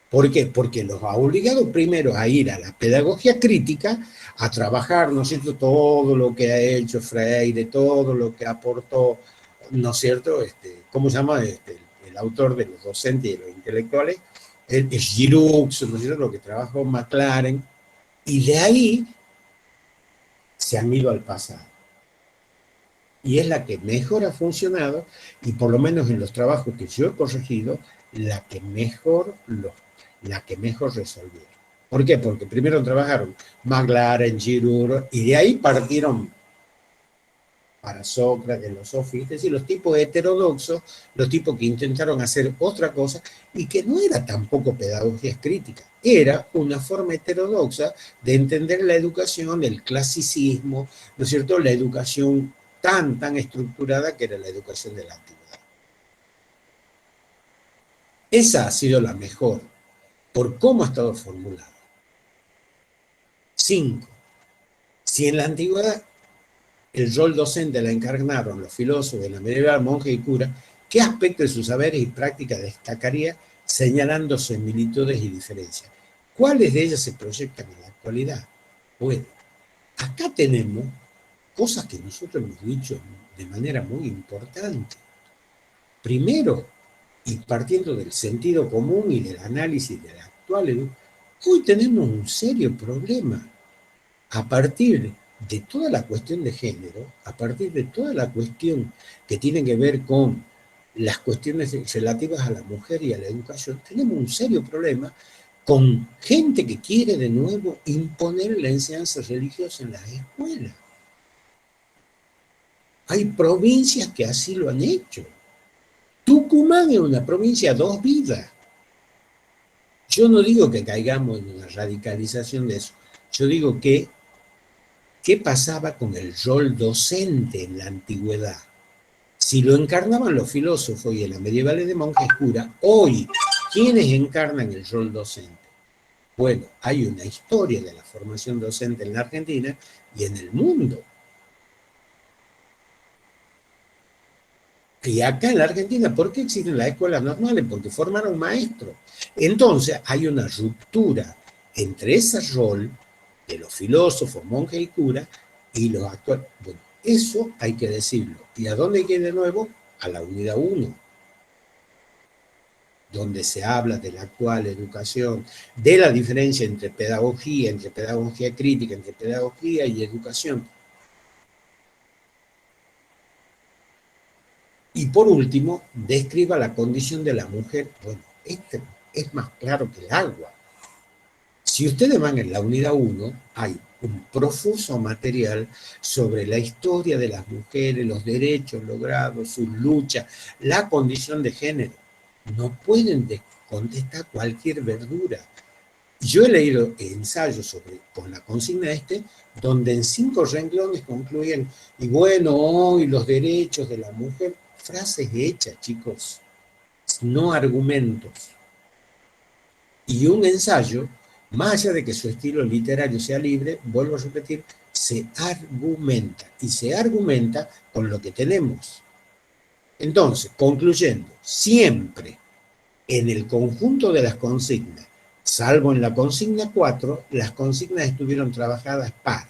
¿Por qué? Porque los ha obligado primero a ir a la pedagogía crítica, a trabajar, ¿no es cierto?, todo lo que ha hecho Freire, todo lo que aportó, ¿no es cierto?, ¿cómo se llama? El autor de los docentes y de los intelectuales, es Giroux, ¿no es cierto?, lo que trabajó McLaren, y de ahí se han ido al pasado. Y es la que mejor ha funcionado, y por lo menos en los trabajos que yo he corregido, la que mejor resolvieron. ¿Por qué? Porque primero trabajaron McLaren, Giroux, y de ahí partieron para Sócrates, los sofistas, es decir, los tipos heterodoxos, los tipos que intentaron hacer otra cosa y que no era tampoco pedagogía crítica, era una forma heterodoxa de entender la educación, el clasicismo, ¿no es cierto?, la educación tan estructurada que era la educación de la antigüedad. Esa ha sido la mejor, por cómo ha estado formulada. 5. Si en la antigüedad el rol docente la encarnaron los filósofos de la medieval, monje y cura, ¿qué aspecto de sus saberes y prácticas destacaría señalando similitudes y diferencias? ¿Cuáles de ellas se proyectan en la actualidad? Bueno, acá tenemos cosas que nosotros hemos dicho de manera muy importante. Primero, y partiendo del sentido común y del análisis de la actual educación, hoy tenemos un serio problema a partir de toda la cuestión de género, a partir de toda la cuestión que tiene que ver con las cuestiones relativas a la mujer y a la educación, tenemos un serio problema con gente que quiere de nuevo imponer la enseñanza religiosa en las escuelas. Hay provincias que así lo han hecho. Tucumán es una provincia 2 vidas. Yo no digo que caigamos en una radicalización de eso. Yo digo que ¿qué pasaba con el rol docente en la antigüedad? Si lo encarnaban los filósofos y en las medievales de monjes cura, hoy, ¿quiénes encarnan el rol docente? Bueno, hay una historia de la formación docente en la Argentina y en el mundo. Y acá en la Argentina, ¿por qué existen las escuelas normales? Porque formaron maestros. Entonces, hay una ruptura entre ese rol de los filósofos, monjes y curas, y los actuales. Bueno, eso hay que decirlo. ¿Y a dónde hay que ir de nuevo? A la unidad 1, donde se habla de la actual educación, de la diferencia entre pedagogía crítica, entre pedagogía y educación. Y por último, describa la condición de la mujer. Bueno, este es más claro que el agua. Si ustedes van en la unidad 1, hay un profuso material sobre la historia de las mujeres, los derechos logrados, sus luchas, la condición de género. no pueden contestar cualquier verdura. Yo he leído ensayos con la consigna donde en 5 renglones concluyen, y bueno, hoy los derechos de la mujer, frases hechas, chicos, no argumentos. Y un ensayo, más allá de que su estilo literario sea libre, vuelvo a repetir, se argumenta, y se argumenta con lo que tenemos. Entonces, concluyendo, siempre en el conjunto de las consignas, salvo en la consigna 4, las consignas estuvieron trabajadas para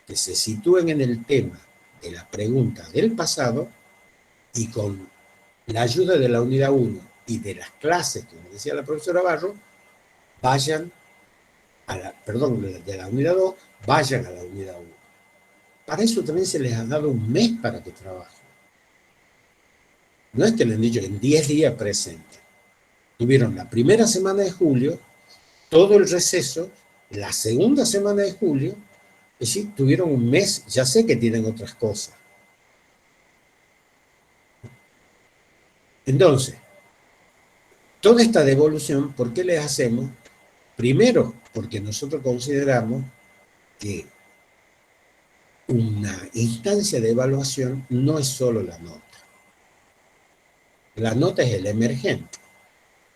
que se sitúen en el tema de la pregunta del pasado y con la ayuda de la unidad 1 y de las clases, como decía la profesora Barro, vayan a la, perdón, de la unidad 2, vayan a la unidad 1. Para eso también se les ha dado un mes para que trabajen. No es que les han dicho en 10 días presentes. Tuvieron la primera semana de julio, todo el receso, la segunda semana de julio, es decir, tuvieron un mes, ya sé que tienen otras cosas. Entonces, toda esta devolución, ¿por qué les hacemos? Primero, porque nosotros consideramos que una instancia de evaluación no es solo la nota. La nota es el emergente.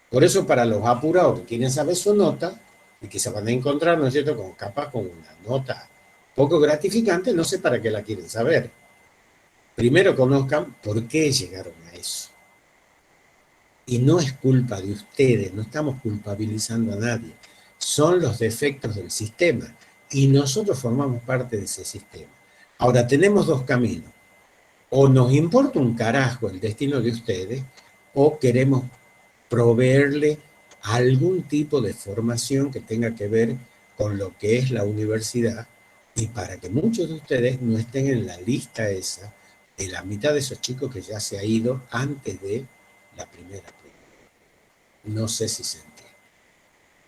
Por eso, para los apurados que quieren saber su nota, y que se van a encontrar, ¿no es cierto?, capaz con una nota poco gratificante, no sé para qué la quieren saber. Primero conozcan por qué llegaron a eso. Y no es culpa de ustedes, no estamos culpabilizando a nadie. Son los defectos del sistema. Y nosotros formamos parte de ese sistema. Ahora, tenemos 2 caminos. O nos importa un carajo el destino de ustedes, o queremos proveerle algún tipo de formación que tenga que ver con lo que es la universidad, y para que muchos de ustedes no estén en la lista esa de la mitad de esos chicos que ya se ha ido antes de la primera prueba. No sé si se entiende.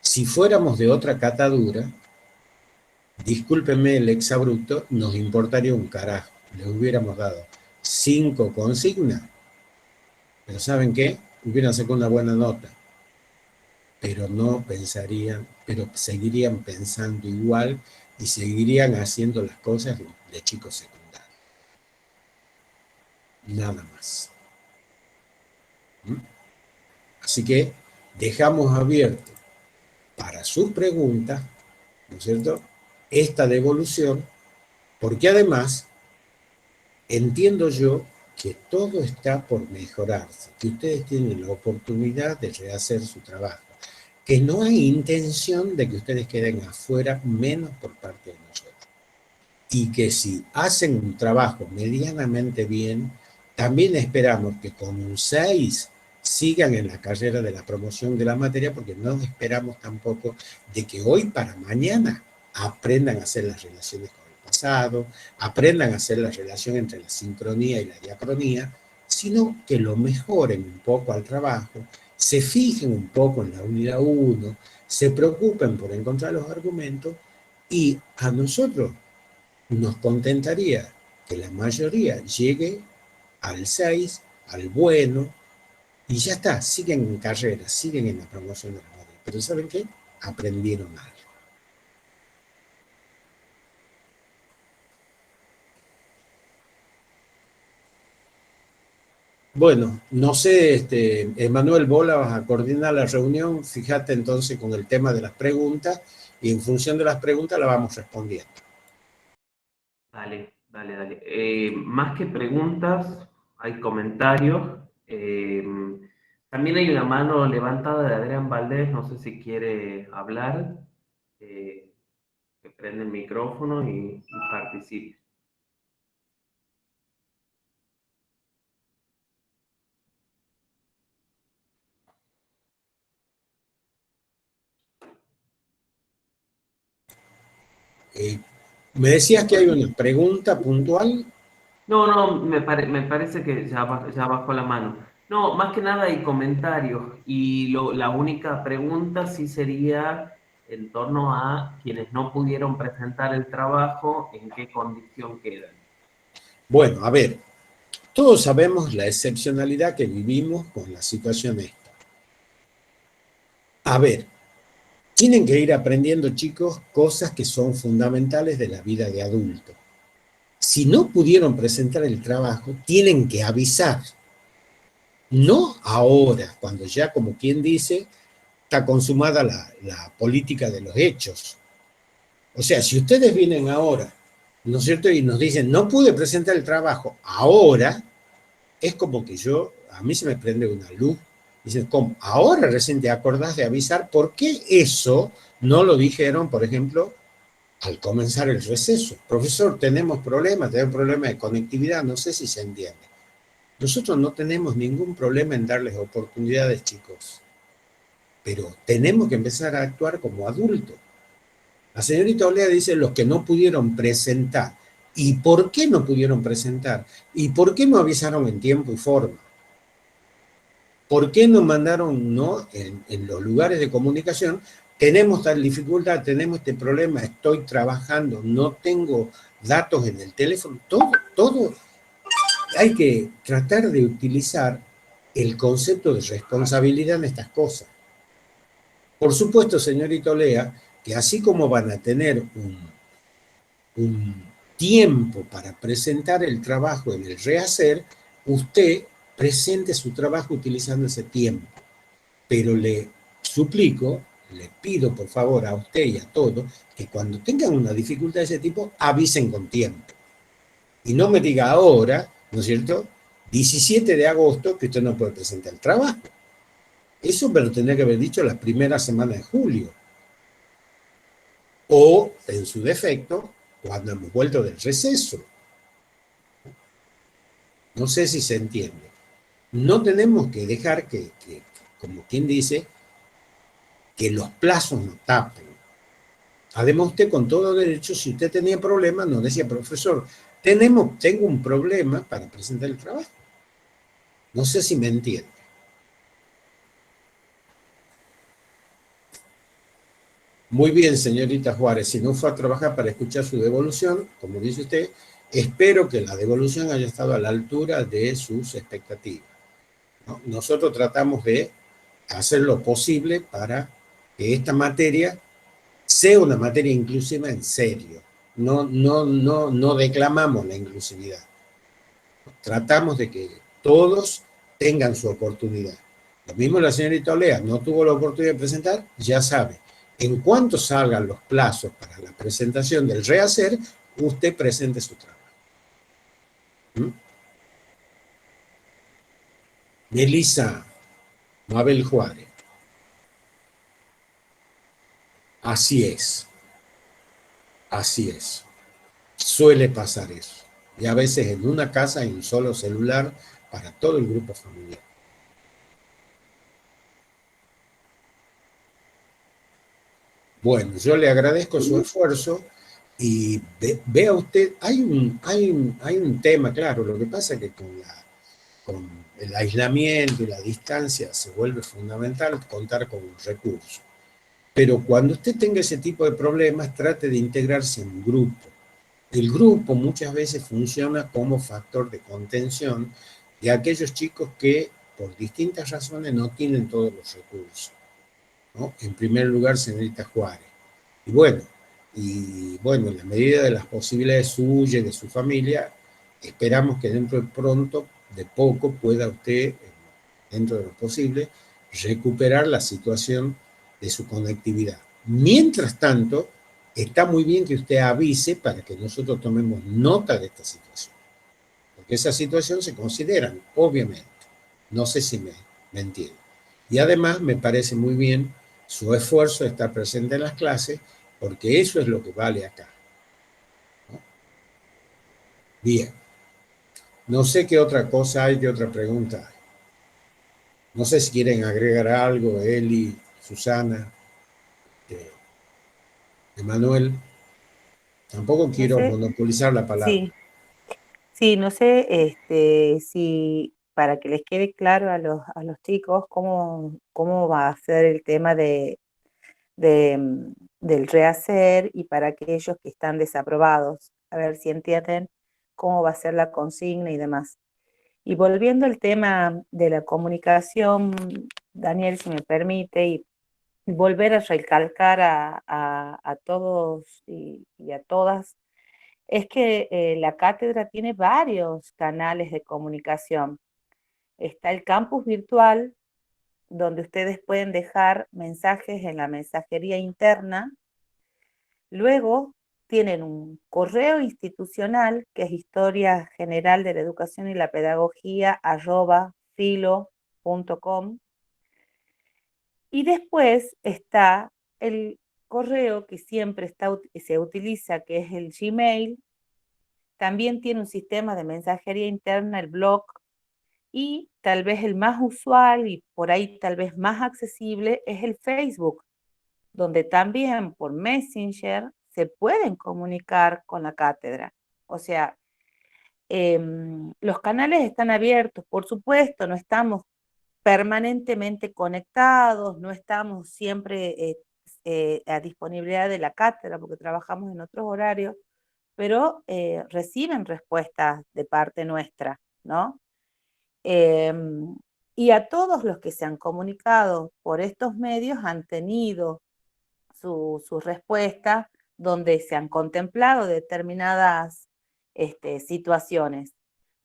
Si fuéramos de otra catadura, discúlpenme el exabrupto, nos importaría un carajo. Les hubiéramos dado 5 consignas, pero ¿saben qué? Hubieran sacado una buena nota, pero no pensarían, pero seguirían pensando igual y seguirían haciendo las cosas de chicos secundarios. Nada más. Así que dejamos abierto para sus preguntas, ¿no es cierto?, esta devolución, porque además entiendo yo que todo está por mejorarse, que ustedes tienen la oportunidad de rehacer su trabajo, que no hay intención de que ustedes queden afuera, menos por parte de nosotros. Y que si hacen un trabajo medianamente bien, también esperamos que con un 6 sigan en la carrera de la promoción de la materia, porque no esperamos tampoco de que hoy para mañana aprendan a hacer las relaciones con el pasado, aprendan a hacer la relación entre la sincronía y la diacronía, sino que lo mejoren un poco al trabajo, se fijen un poco en la unidad 1, se preocupen por encontrar los argumentos, y a nosotros nos contentaría que la mayoría llegue al 6, al bueno, y ya está, siguen en carrera, siguen en la promoción de la materia. Pero ¿saben qué? Aprendieron algo. Bueno, no sé, Emanuel, vos la vas a coordinar la reunión, fíjate entonces con el tema de las preguntas, y en función de las preguntas la vamos respondiendo. Dale, dale, dale. Más que preguntas, hay comentarios. También hay una mano levantada de Adrián Valdés, no sé si quiere hablar. Que prende el micrófono y participe. Me decías que hay una pregunta puntual. No, me parece que ya bajó la mano. No, más que nada hay comentarios y la única pregunta sí sería en torno a quienes no pudieron presentar el trabajo, ¿en qué condición quedan? Bueno, a ver, Todos sabemos la excepcionalidad que vivimos con la situación esta. A ver, tienen que ir aprendiendo, chicos, cosas que son fundamentales de la vida de adulto. Si no pudieron presentar el trabajo, tienen que avisar. No ahora, cuando ya, como quien dice, está consumada la política de los hechos. O sea, si ustedes vienen ahora, ¿no es cierto? Y nos dicen, no pude presentar el trabajo ahora, es como que a mí se me prende una luz. Dicen, ¿cómo? Ahora recién te acordás de avisar. ¿Por qué eso no lo dijeron, por ejemplo, al comenzar el receso? Profesor, tenemos problemas de conectividad, no sé si se entiende. Nosotros no tenemos ningún problema en darles oportunidades, chicos, pero tenemos que empezar a actuar como adultos. La señorita Olea dice los que no pudieron presentar. ¿Y por qué no pudieron presentar? ¿Y por qué no avisaron en tiempo y forma? ¿Por qué no mandaron en los lugares de comunicación? Tenemos tal dificultad, tenemos este problema, estoy trabajando, no tengo datos en el teléfono. Todo hay que tratar de utilizar el concepto de responsabilidad en estas cosas. Por supuesto, señorita Olea, que así como van a tener un tiempo para presentar el trabajo en el rehacer, usted presente su trabajo utilizando ese tiempo. Pero le suplico, le pido por favor a usted y a todos, que cuando tengan una dificultad de ese tipo, avisen con tiempo. Y no me diga ahora, ¿no es cierto?, 17 de agosto, que usted no puede presentar el trabajo. Eso me lo tendría que haber dicho la primera semana de julio. O, en su defecto, cuando hemos vuelto del receso. No sé si se entiende. No tenemos que dejar que como quien dice, que los plazos nos tapen. Además, usted con todo derecho, si usted tenía problemas, nos decía, profesor, tengo un problema para presentar el trabajo. No sé si me entiende. Muy bien, señorita Juárez, si no fue a trabajar para escuchar su devolución, como dice usted, espero que la devolución haya estado a la altura de sus expectativas, ¿no? Nosotros tratamos de hacer lo posible para que esta materia sea una materia inclusiva en serio. No declamamos la inclusividad. Tratamos de que todos tengan su oportunidad. Lo mismo la señorita Olea, no tuvo la oportunidad de presentar, ya sabe. En cuanto salgan los plazos para la presentación del rehacer, usted presente su trabajo. ¿Mm? Melissa Mabel Juárez. Así es. Así es. Suele pasar eso. Y a veces en una casa hay un solo celular para todo el grupo familiar. Bueno, yo le agradezco su esfuerzo y vea usted, hay un tema, claro, lo que pasa es que con el aislamiento y la distancia se vuelve fundamental contar con un recurso. Pero cuando usted tenga ese tipo de problemas, trate de integrarse en un grupo. El grupo muchas veces funciona como factor de contención de aquellos chicos que por distintas razones no tienen todos los recursos, ¿no? En primer lugar, señorita Juárez. Y bueno, en la medida de las posibilidades suyas y de su familia, esperamos que dentro de pronto, de poco, pueda usted, dentro de lo posible, recuperar la situación de su conectividad. Mientras tanto, está muy bien que usted avise para que nosotros tomemos nota de esta situación. Porque esa situación se considera, obviamente. No sé si me entiende. Y además me parece muy bien su esfuerzo de estar presente en las clases, porque eso es lo que vale acá, ¿no? Bien. No sé qué otra cosa hay, qué otra pregunta hay. No sé si quieren agregar algo, Eli, Susana, Emanuel. Tampoco No quiero sé, monopolizar la palabra. sí, no sé, si para que les quede claro a los chicos cómo va a ser el tema de, mm, del rehacer y para aquellos que están desaprobados, a ver si entienden cómo va a ser la consigna y demás. Y volviendo al tema de la comunicación, Daniel, si me permite, y volver a recalcar a todos y a todas, es que la cátedra tiene varios canales de comunicación. Está el campus virtual, donde ustedes pueden dejar mensajes en la mensajería interna. Luego tienen un correo institucional, que es Historia General de la Educación y la Pedagogía, @filo.com. Y después está el correo que siempre se utiliza, que es el Gmail. También tiene un sistema de mensajería interna, el blog, y tal vez el más usual y por ahí tal vez más accesible es el Facebook, donde también por Messenger se pueden comunicar con la cátedra. O sea, los canales están abiertos, por supuesto, no estamos permanentemente conectados, no estamos siempre a disponibilidad de la cátedra porque trabajamos en otros horarios, pero reciben respuestas de parte nuestra, ¿no? Y a todos los que se han comunicado por estos medios han tenido su respuesta donde se han contemplado determinadas situaciones.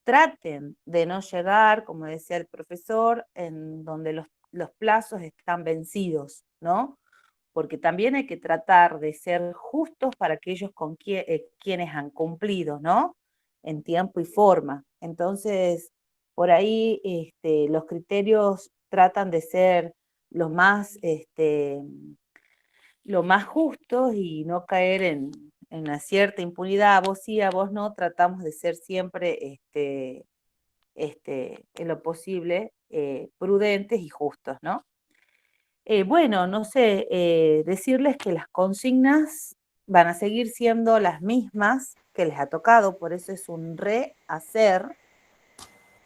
Traten de no llegar, como decía el profesor, en donde los plazos están vencidos, ¿no? Porque también hay que tratar de ser justos para aquellos con quienes han cumplido, ¿no? En tiempo y forma. Entonces, por ahí los criterios tratan de ser los más, lo más justos y no caer en una cierta impunidad. A vos sí, a vos no, tratamos de ser siempre en lo posible prudentes y justos, ¿no? Bueno, no sé, decirles que las consignas van a seguir siendo las mismas que les ha tocado, por eso es un rehacer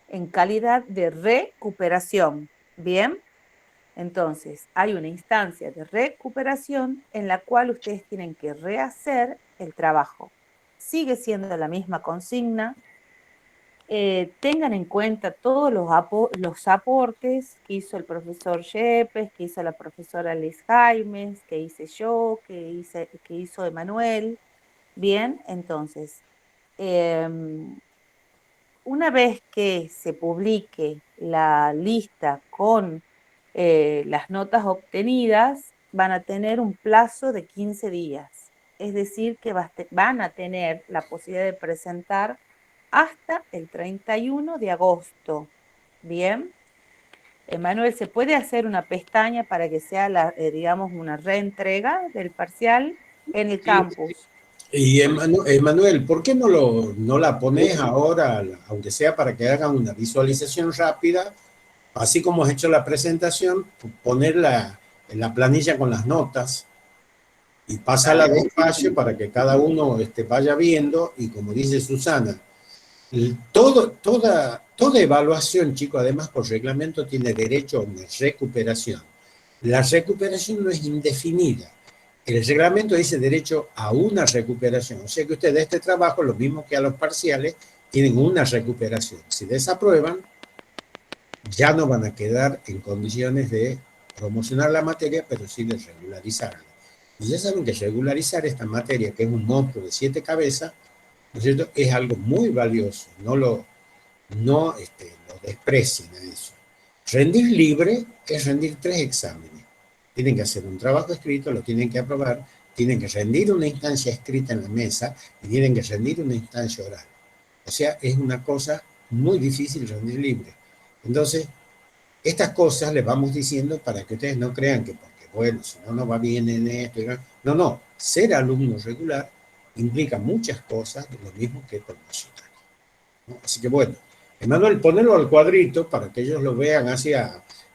en calidad de recuperación. Bien, entonces hay una instancia de recuperación en la cual ustedes tienen que rehacer el trabajo. Sigue siendo la misma consigna. Tengan en cuenta todos los aportes que hizo el profesor Yepes, que hizo la profesora Liz Jaimes, que hice yo, que hizo Emanuel. Bien, entonces, una vez que se publique la lista con las notas obtenidas, van a tener un plazo de 15 días. Es decir, que van a tener la posibilidad de presentar hasta el 31 de agosto. Bien. Emanuel, ¿se puede hacer una pestaña para que sea, digamos, una reentrega del parcial en el campus? Y Emanuel, ¿por qué no la pones ahora, aunque sea para que hagan una visualización rápida, así como has hecho la presentación, ponerla en la planilla con las notas y pásala despacio para que cada uno vaya viendo? Y como dice Susana, toda evaluación, chico, además por reglamento tiene derecho a una recuperación. La recuperación no es indefinida. El reglamento dice derecho a una recuperación. O sea que ustedes de este trabajo, lo mismo que a los parciales, tienen una recuperación. Si desaprueban, ya no van a quedar en condiciones de promocionar la materia, pero sí de regularizarla. Y ya saben que regularizar esta materia, que es un monstruo de 7 cabezas, ¿no es cierto?, es algo muy valioso. No lo desprecien a eso. Rendir libre es rendir 3 exámenes. Tienen que hacer un trabajo escrito, lo tienen que aprobar, tienen que rendir una instancia escrita en la mesa y tienen que rendir una instancia oral. O sea, es una cosa muy difícil rendir libre. Entonces, estas cosas les vamos diciendo para que ustedes no crean que porque, bueno, si no, no va bien en esto. No, ser alumno regular implica muchas cosas, lo mismo que promocionar, ¿no? Así que bueno, Emanuel, ponelo al cuadrito para que ellos lo vean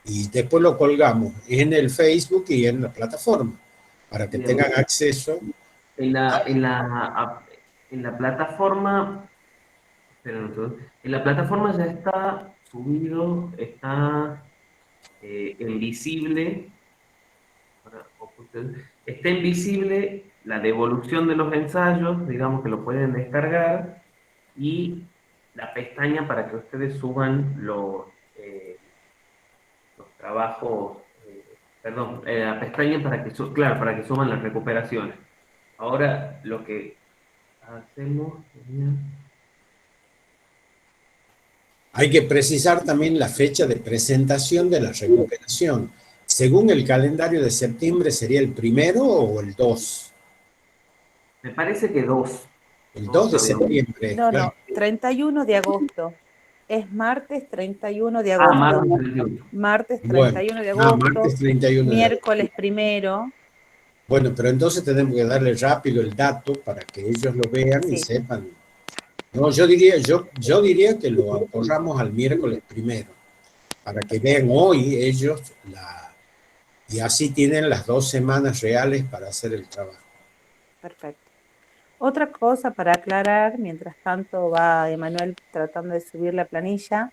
y después lo colgamos en el Facebook y en la plataforma, para que Bien. tengan acceso. En la plataforma, en la plataforma ya está subido, está en visible, está en visible la devolución de los ensayos, digamos que lo pueden descargar, y la pestaña para que ustedes suban los trabajos, perdón, la pestaña para que, claro, para que suban las recuperaciones. Ahora lo que hacemos sería... Hay que precisar también la fecha de presentación de la recuperación. Según el calendario de septiembre, ¿sería el 1 o el 2? Me parece que 2. El 2 de septiembre. No, Claro. no, 31 de agosto. Es martes 31 de Ah, agosto. martes 31. Martes Bueno, 31 de agosto. martes 31 de miércoles 1. Bueno, pero entonces tenemos que darle rápido el dato para que ellos lo vean y Sí. sepan. No, yo diría que lo corramos al miércoles 1, para que vean hoy ellos y así tienen las 2 semanas reales para hacer el trabajo. Perfecto. Otra cosa para aclarar, mientras tanto va Emanuel tratando de subir la planilla,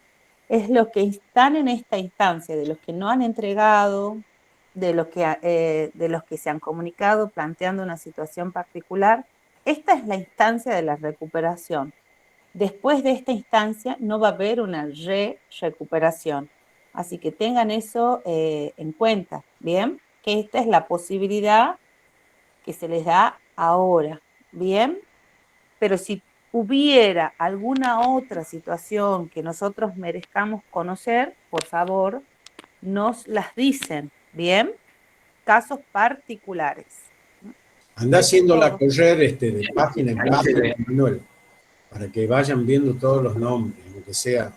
es los que están en esta instancia, de los que no han entregado, de los que se han comunicado planteando una situación particular. Esta es la instancia de la recuperación. Después de esta instancia no va a haber una recuperación. Así que tengan eso en cuenta, ¿bien? Que esta es la posibilidad que se les da ahora, ¿bien? Pero si hubiera alguna otra situación que nosotros merezcamos conocer, por favor, nos las dicen, ¿bien? Casos particulares. Anda Eso es haciéndola todo. correr de página en Ahí se página, ve. Manuel, para que vayan viendo todos los nombres, lo que sea.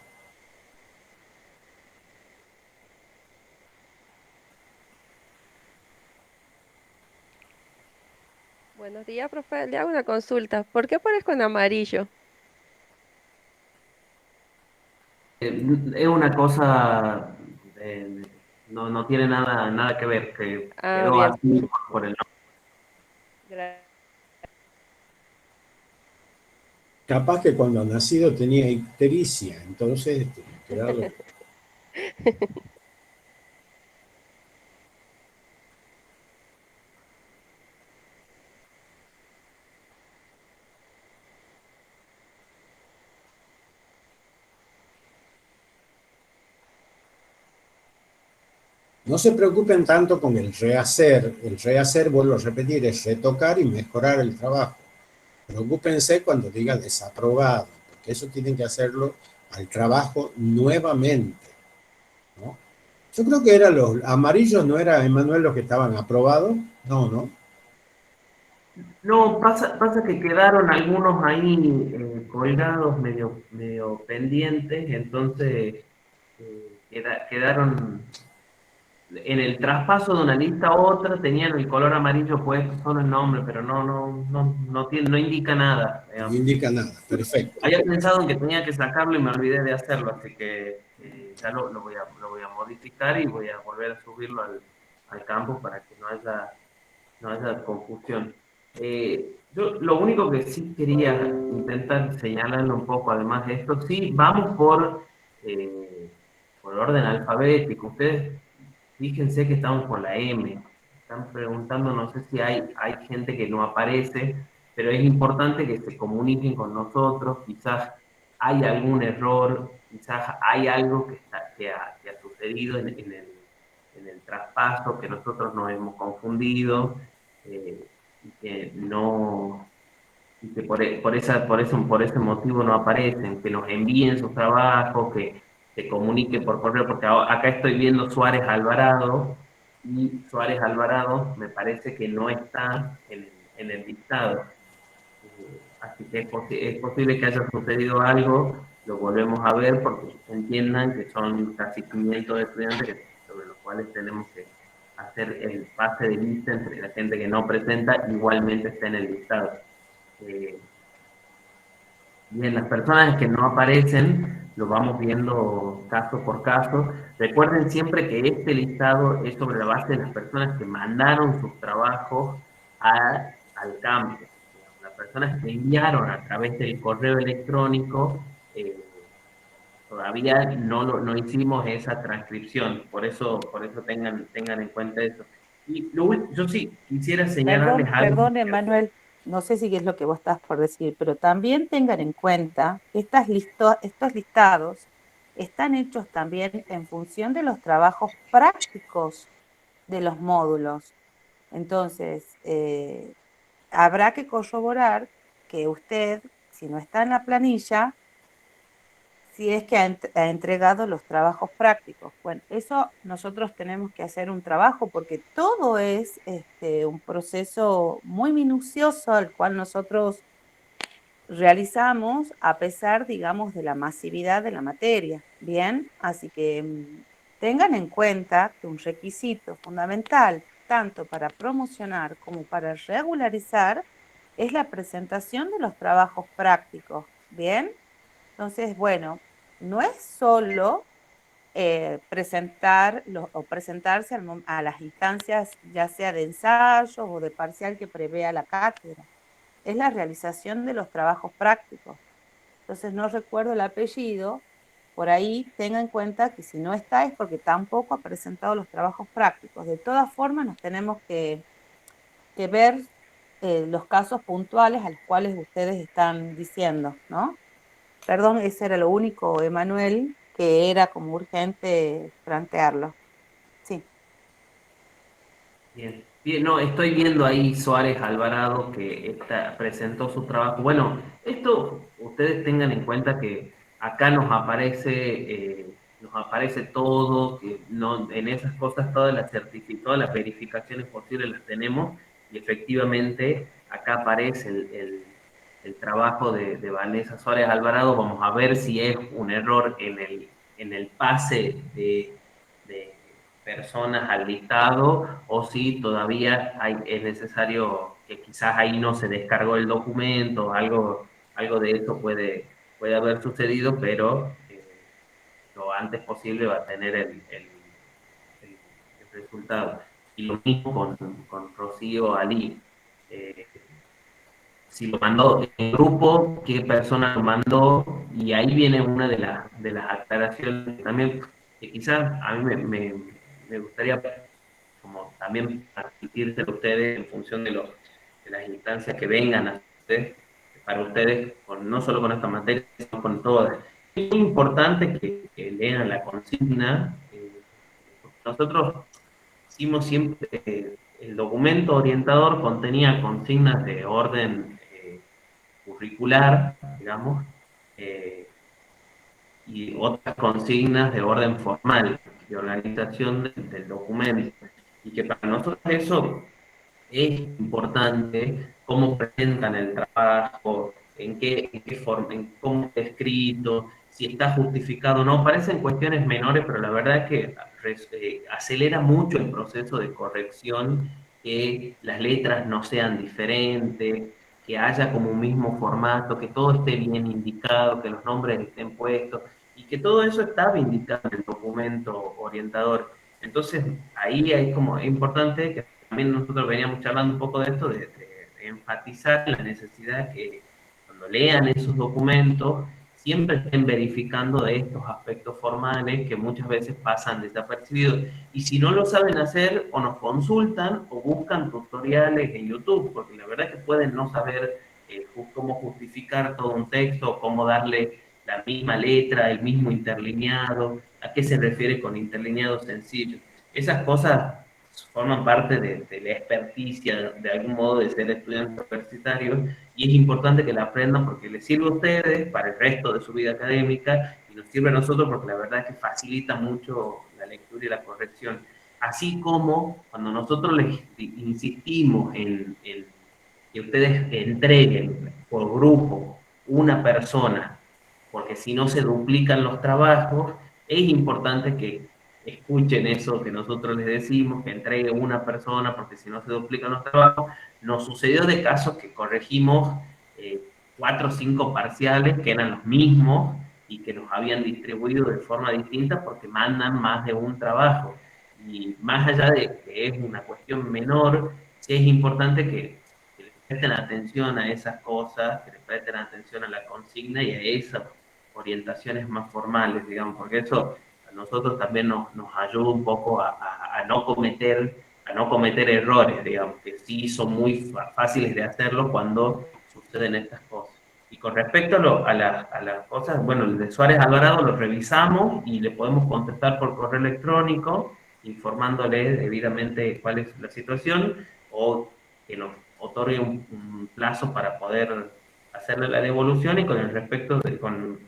Buenos días, profe. Le hago una consulta. ¿Por qué aparezco en amarillo? Es una cosa, no tiene nada que ver, que Ah, quedó bien. así por el nombre. Gracias. Capaz que cuando ha nacido tenía ictericia, entonces quedado. No se preocupen tanto con el rehacer. El rehacer, vuelvo a repetir, es retocar y mejorar el trabajo. Preocúpense cuando diga desaprobado, porque eso tienen que hacerlo al trabajo nuevamente, ¿no? Yo creo que eran los amarillos, ¿no era, Emanuel, los que estaban aprobados? No, ¿no? No, pasa que quedaron algunos ahí colgados, medio pendientes, entonces quedaron en el traspaso de una lista a otra, tenían el color amarillo puesto, solo el nombre, pero no indica nada. No indica nada, perfecto. Había pensado en que tenía que sacarlo y me olvidé de hacerlo, así que ya lo voy a modificar y voy a volver a subirlo al campo para que no haya confusión. Yo lo único que sí quería intentar señalarlo un poco, además de esto, sí, vamos por orden alfabético. Ustedes fíjense que estamos con la M. Están preguntando, no sé si hay gente que no aparece, pero es importante que se comuniquen con nosotros. Quizás hay algún error, quizás hay algo que ha sucedido en el traspaso, que nosotros nos hemos confundido, y que no, y que por ese motivo no aparecen, que nos envíen sus trabajos, que se comuniquen por correo, porque acá estoy viendo Suárez Alvarado, y Suárez Alvarado me parece que no está en el listado. Así que es posible que haya sucedido algo, lo volvemos a ver, porque entiendan que son casi 500 estudiantes sobre los cuales tenemos que hacer el pase de lista entre la gente que no presenta, igualmente está en el listado. Bien, las personas que no aparecen, lo vamos viendo caso por caso. Recuerden siempre que este listado es sobre la base de las personas que mandaron sus trabajos al campo. Las personas que enviaron a través del correo electrónico, todavía no hicimos esa transcripción. Por eso tengan en cuenta eso. Y yo sí quisiera señalarles algo. Perdón, Emanuel. no sé si es lo que vos estás por decir, pero también tengan en cuenta que estos listados están hechos también en función de los trabajos prácticos de los módulos. Entonces, habrá que corroborar que usted, si no está en la planilla, si es que ha entregado los trabajos prácticos. Bueno, eso nosotros tenemos que hacer un trabajo porque todo es un proceso muy minucioso al cual nosotros realizamos a pesar, digamos, de la masividad de la materia. Bien, así que tengan en cuenta que un requisito fundamental, tanto para promocionar como para regularizar, es la presentación de los trabajos prácticos. Bien, entonces, bueno, no es solo o presentarse a las instancias, ya sea de ensayos o de parcial que prevea la cátedra, es la realización de los trabajos prácticos. Entonces, no recuerdo el apellido, por ahí tenga en cuenta que si no está es porque tampoco ha presentado los trabajos prácticos. De todas formas, nos tenemos que ver los casos puntuales a los cuales ustedes están diciendo, ¿no? Perdón, ese era lo único, Emanuel, que era como urgente plantearlo. Sí. Bien, bien, no, estoy viendo ahí Suárez Alvarado que presentó su trabajo. Bueno, esto ustedes tengan en cuenta que acá nos aparece todo, que no, en esas cosas todas las verificaciones posibles las tenemos y efectivamente acá aparece el trabajo de Vanessa Suárez Alvarado. Vamos a ver si es un error en el pase de personas al listado o si todavía es necesario que quizás ahí no se descargó el documento, algo de eso puede haber sucedido, pero lo antes posible va a tener el resultado. Y lo mismo con Rocío Ali. Eh, si lo mandó en grupo, qué persona lo mandó, y ahí viene una de las aclaraciones también, que quizás a mí me gustaría como también admitirse a ustedes en función de las instancias que vengan a ustedes, para ustedes, no solo con esta materia, sino con todas. Es muy importante que lean la consigna. Nosotros hicimos siempre, el documento orientador contenía consignas de orden curricular, digamos, eh, y otras consignas de orden formal, de organización del documento. Y que para nosotros eso es importante, cómo presentan el trabajo, en qué forma, en cómo está escrito, si está justificado o no. Parecen cuestiones menores, pero la verdad es que acelera mucho el proceso de corrección, que las letras no sean diferentes, que haya como un mismo formato, que todo esté bien indicado, que los nombres estén puestos, y que todo eso está indicado en el documento orientador. Entonces, ahí hay como, es importante que también nosotros veníamos charlando un poco de esto, de enfatizar la necesidad que cuando lean esos documentos, siempre estén verificando de estos aspectos formales que muchas veces pasan desapercibidos. Y si no lo saben hacer, o nos consultan o buscan tutoriales en YouTube, porque la verdad es que pueden no saber cómo justificar todo un texto, cómo darle la misma letra, el mismo interlineado, a qué se refiere con interlineado sencillo. Esas cosas forman parte de la experticia, de algún modo, de ser estudiantes universitarios, y es importante que la aprendan porque les sirve a ustedes para el resto de su vida académica y nos sirve a nosotros porque la verdad es que facilita mucho la lectura y la corrección. Así como cuando nosotros les insistimos en que ustedes entreguen por grupo una persona, porque si no se duplican los trabajos, es importante que escuchen eso que nosotros les decimos, que entreguen una persona, porque si no se duplican los trabajos. Nos sucedió de casos que corregimos 4 o 5 parciales que eran los mismos y que nos habían distribuido de forma distinta porque mandan más de un trabajo. Y más allá de que es una cuestión menor, sí es importante que les presten atención a esas cosas, que les presten atención a la consigna y a esas orientaciones más formales, digamos, porque eso a nosotros también nos ayuda un poco a no cometer no cometer errores, digamos, que sí son muy fáciles de hacerlo cuando suceden estas cosas. Y con respecto a las cosas, bueno, el de Suárez Alvarado lo revisamos y le podemos contestar por correo electrónico, informándole debidamente cuál es la situación, o que nos otorgue un plazo para poder hacerle la devolución. Y con el respecto con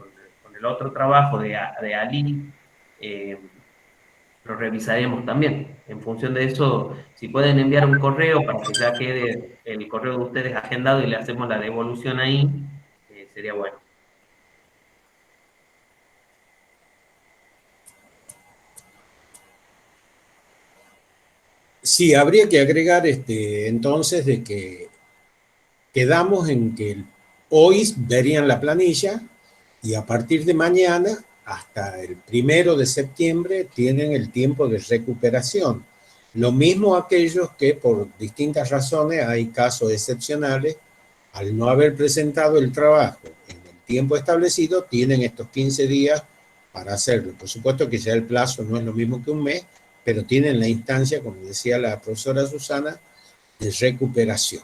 el otro trabajo de Ali, lo revisaremos también. En función de eso, si pueden enviar un correo para que ya quede el correo de ustedes agendado y le hacemos la devolución ahí, sería bueno. Sí, habría que agregar entonces de que quedamos en que hoy verían la planilla y a partir de mañana hasta el 1 de septiembre tienen el tiempo de recuperación. Lo mismo aquellos que por distintas razones, hay casos excepcionales, al no haber presentado el trabajo en el tiempo establecido, tienen estos 15 días para hacerlo. Por supuesto que ya el plazo no es lo mismo que un mes, pero tienen la instancia, como decía la profesora Susana, de recuperación.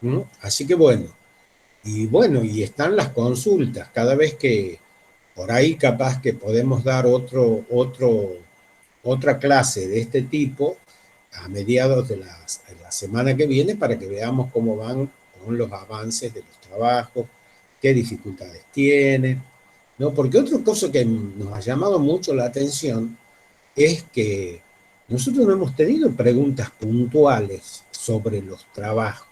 ¿No? Así que bueno, y están las consultas, cada vez que por ahí capaz que podemos dar otra clase de este tipo a mediados de la semana que viene para que veamos cómo van con los avances de los trabajos, qué dificultades tienen, ¿no? Porque otra cosa que nos ha llamado mucho la atención es que nosotros no hemos tenido preguntas puntuales sobre los trabajos,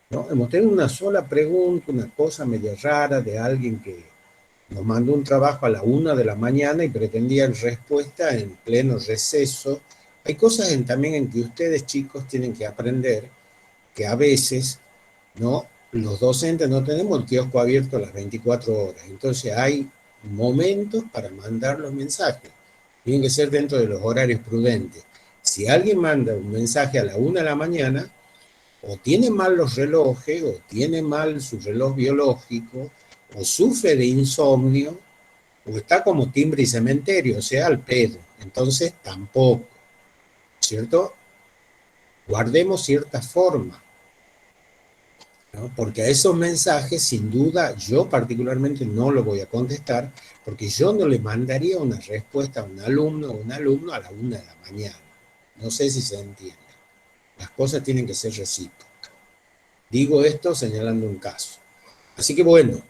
¿no? Hemos tenido una sola pregunta, una cosa media rara de alguien que nos mandó un trabajo a la 1 de la mañana y pretendía respuesta en pleno receso. Hay cosas también en que ustedes, chicos, tienen que aprender que a veces, ¿no? Los docentes no tenemos el kiosco abierto las 24 horas. Entonces hay momentos para mandar los mensajes. Tienen que ser dentro de los horarios prudentes. Si alguien manda un mensaje a la 1 de la mañana, o tiene mal los relojes, o tiene mal su reloj biológico, o sufre de insomnio, o está como timbre y cementerio, o sea, al pedo. Entonces, tampoco, ¿cierto? Guardemos cierta forma, ¿no? Porque a esos mensajes, sin duda, yo particularmente no lo voy a contestar, porque yo no le mandaría una respuesta a un alumno o un alumno a la 1 de la mañana. No sé si se entiende. Las cosas tienen que ser recíprocas. Digo esto señalando un caso. Así que bueno,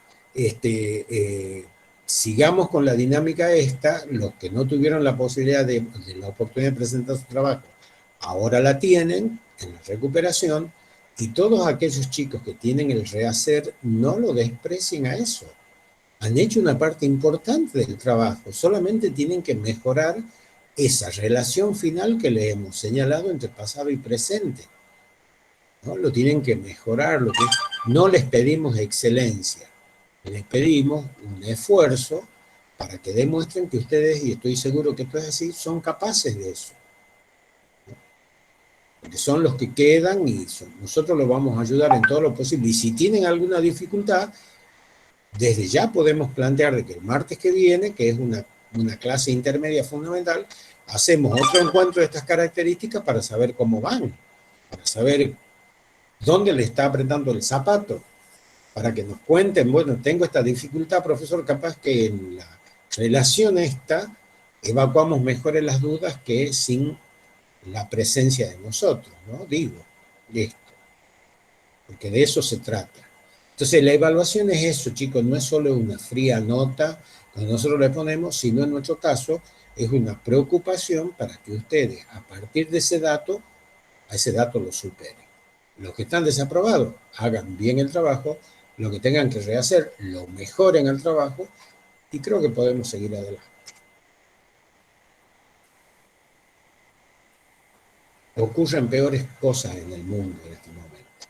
sigamos con la dinámica esta. Los que no tuvieron la posibilidad de la oportunidad de presentar su trabajo, ahora la tienen en la recuperación, y todos aquellos chicos que tienen el rehacer, no lo desprecien a eso. Han hecho una parte importante del trabajo, solamente tienen que mejorar esa relación final que le hemos señalado entre pasado y presente, ¿no? Lo tienen que mejorar, no les pedimos excelencia, les pedimos un esfuerzo para que demuestren que ustedes, y estoy seguro que esto es así, son capaces de eso, ¿no? Porque son los que quedan y nosotros los vamos a ayudar en todo lo posible. Y si tienen alguna dificultad, desde ya podemos plantear de que el martes que viene, que es una clase intermedia fundamental, hacemos otro encuentro de estas características para saber cómo van, para saber dónde le está apretando el zapato, para que nos cuenten, bueno, tengo esta dificultad, profesor, capaz que en la relación esta evacuamos mejores las dudas que sin la presencia de nosotros, ¿no? Digo, esto, porque de eso se trata. Entonces, la evaluación es eso, chicos, no es solo una fría nota que nosotros le ponemos, sino en nuestro caso es una preocupación para que ustedes, a partir de ese dato, a ese dato lo superen. Los que están desaprobados, hagan bien el trabajo, lo que tengan que rehacer, lo mejoren el trabajo, y creo que podemos seguir adelante. Ocurren peores cosas en el mundo en este momento,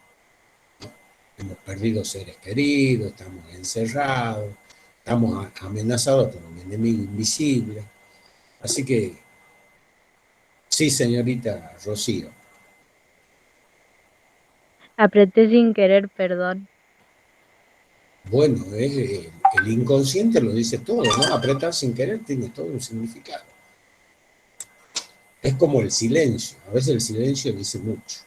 ¿no? Hemos perdido seres queridos, estamos encerrados, estamos amenazados por un enemigo invisible. Así que, sí, señorita Rocío. Apreté sin querer, perdón. Bueno, el inconsciente lo dice todo, ¿no? Apretar sin querer tiene todo un significado. Es como el silencio, a veces el silencio dice mucho.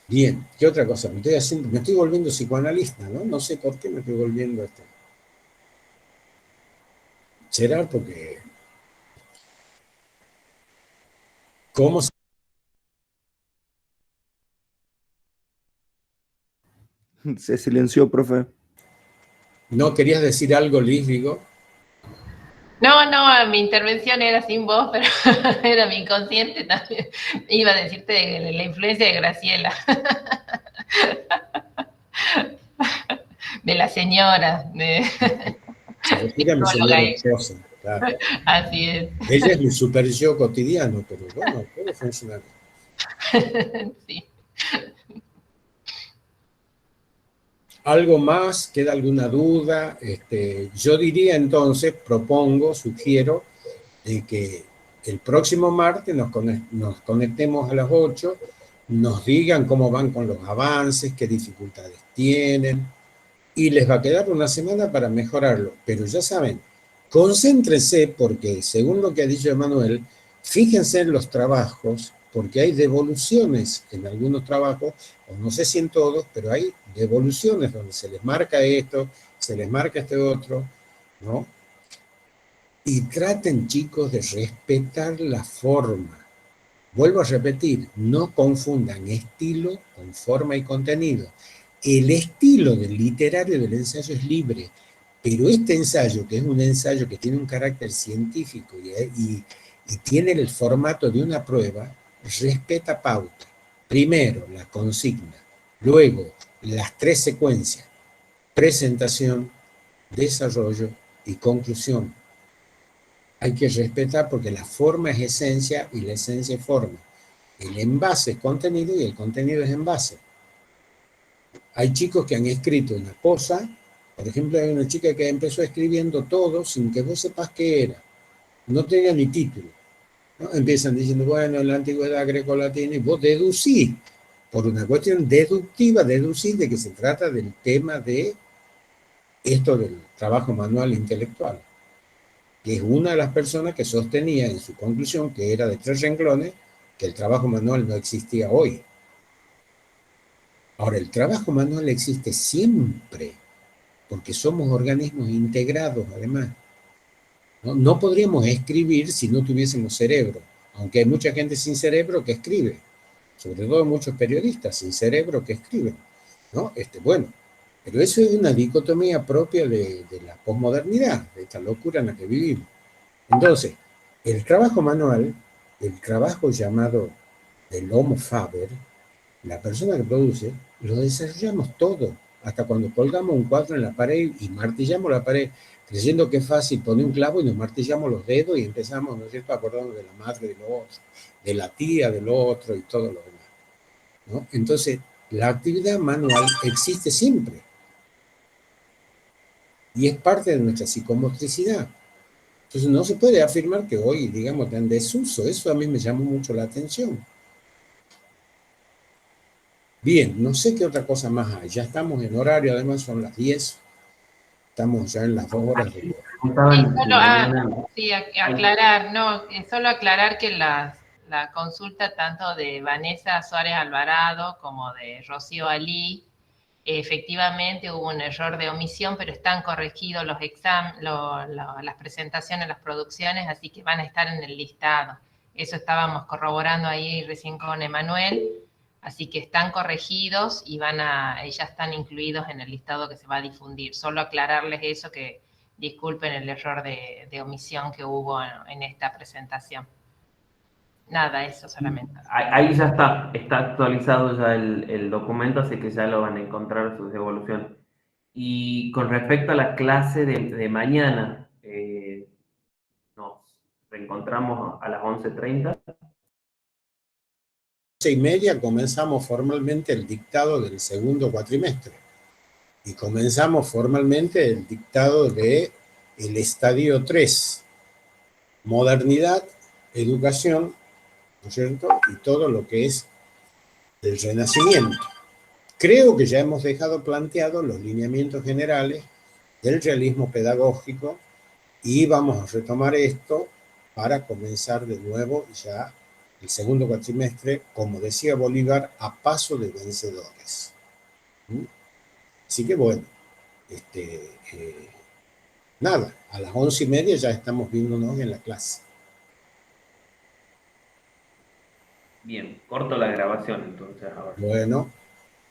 Bien, ¿qué otra cosa? Me estoy volviendo psicoanalista, ¿no? No sé por qué me estoy volviendo esto. ¿Será porque... ¿Cómo Se silenció, profe. ¿No querías decir algo, Liz, digo? No, mi intervención era sin voz, pero era mi inconsciente también. Iba a decirte de la influencia de Graciela. De la señora. Se refiere a mi señora esposa, claro. Así es. Ella es mi super yo cotidiano, pero bueno, puede funcionar. Sí. ¿Algo más? ¿Queda alguna duda? Yo diría entonces, propongo, sugiero, de que el próximo martes nos conectemos a las 8, nos digan cómo van con los avances, qué dificultades tienen, y les va a quedar una semana para mejorarlo. Pero ya saben, concéntrense porque, según lo que ha dicho Emanuel, fíjense en los trabajos, porque hay devoluciones en algunos trabajos, o no sé si en todos, pero hay devoluciones donde se les marca esto, se les marca este otro, ¿no? Y traten, chicos, de respetar la forma. Vuelvo a repetir, no confundan estilo con forma y contenido. El estilo del literario del ensayo es libre, pero este ensayo, que es un ensayo que tiene un carácter científico y tiene el formato de una prueba, respeta pauta. Primero, la consigna. Luego, las 3 secuencias: presentación, desarrollo y conclusión. Hay que respetar porque la forma es esencia y la esencia es forma. El envase es contenido y el contenido es envase. Hay chicos que han escrito una cosa, por ejemplo, hay una chica que empezó escribiendo todo sin que vos sepas qué era. No tenía ni título, ¿no? Empiezan diciendo, bueno, en la antigüedad greco-latina, y vos deducís, por una cuestión deductiva, deducís de que se trata del tema de esto del trabajo manual intelectual, que es una de las personas que sostenía en su conclusión, que era de 3 renglones, que el trabajo manual no existía hoy. Ahora, el trabajo manual existe siempre, porque somos organismos integrados, además. No podríamos escribir si no tuviésemos cerebro, aunque hay mucha gente sin cerebro que escribe, sobre todo muchos periodistas sin cerebro que escriben, ¿no? Bueno, pero eso es una dicotomía propia de la posmodernidad, de esta locura en la que vivimos. Entonces, el trabajo manual, el trabajo llamado del Homo Faber, la persona que produce, lo desarrollamos todo, hasta cuando colgamos un cuadro en la pared y martillamos la pared, creyendo que es fácil poner un clavo y nos martillamos los dedos y empezamos, ¿no es cierto?, acordándonos de la madre de lo otro, de la tía del otro y todo lo demás, ¿no? Entonces, la actividad manual existe siempre y es parte de nuestra psicomotricidad. Entonces, no se puede afirmar que hoy, digamos, está en desuso. Eso a mí me llamó mucho la atención. Bien, no sé qué otra cosa más hay. Ya estamos en horario, además son las 10. Estamos ya en las 2 horas de... Aclarar, no, solo aclarar que la consulta tanto de Vanessa Suárez Alvarado como de Rocío Alí, efectivamente hubo un error de omisión, pero están corregidos los las presentaciones, las producciones, así que van a estar en el listado. Eso estábamos corroborando ahí recién con Emanuel, así que están corregidos y ya están incluidos en el listado que se va a difundir. Solo aclararles eso, que disculpen el error de omisión que hubo en esta presentación. Nada, eso solamente. Ahí ya está actualizado ya el documento, así que ya lo van a encontrar sus devoluciones. Y con respecto a la clase de mañana, nos reencontramos a las 11:30. 11:30 comenzamos formalmente el dictado del segundo cuatrimestre. Y comenzamos formalmente el dictado del estadio 3. Modernidad, educación, ¿no es cierto? Y todo lo que es el Renacimiento. Creo que ya hemos dejado planteados los lineamientos generales del realismo pedagógico y vamos a retomar esto para comenzar de nuevo ya el segundo cuatrimestre, como decía Bolívar, a paso de vencedores. Así que bueno, nada, a las 11:30 ya estamos viéndonos en la clase. Bien, corto la grabación entonces ahora. Bueno.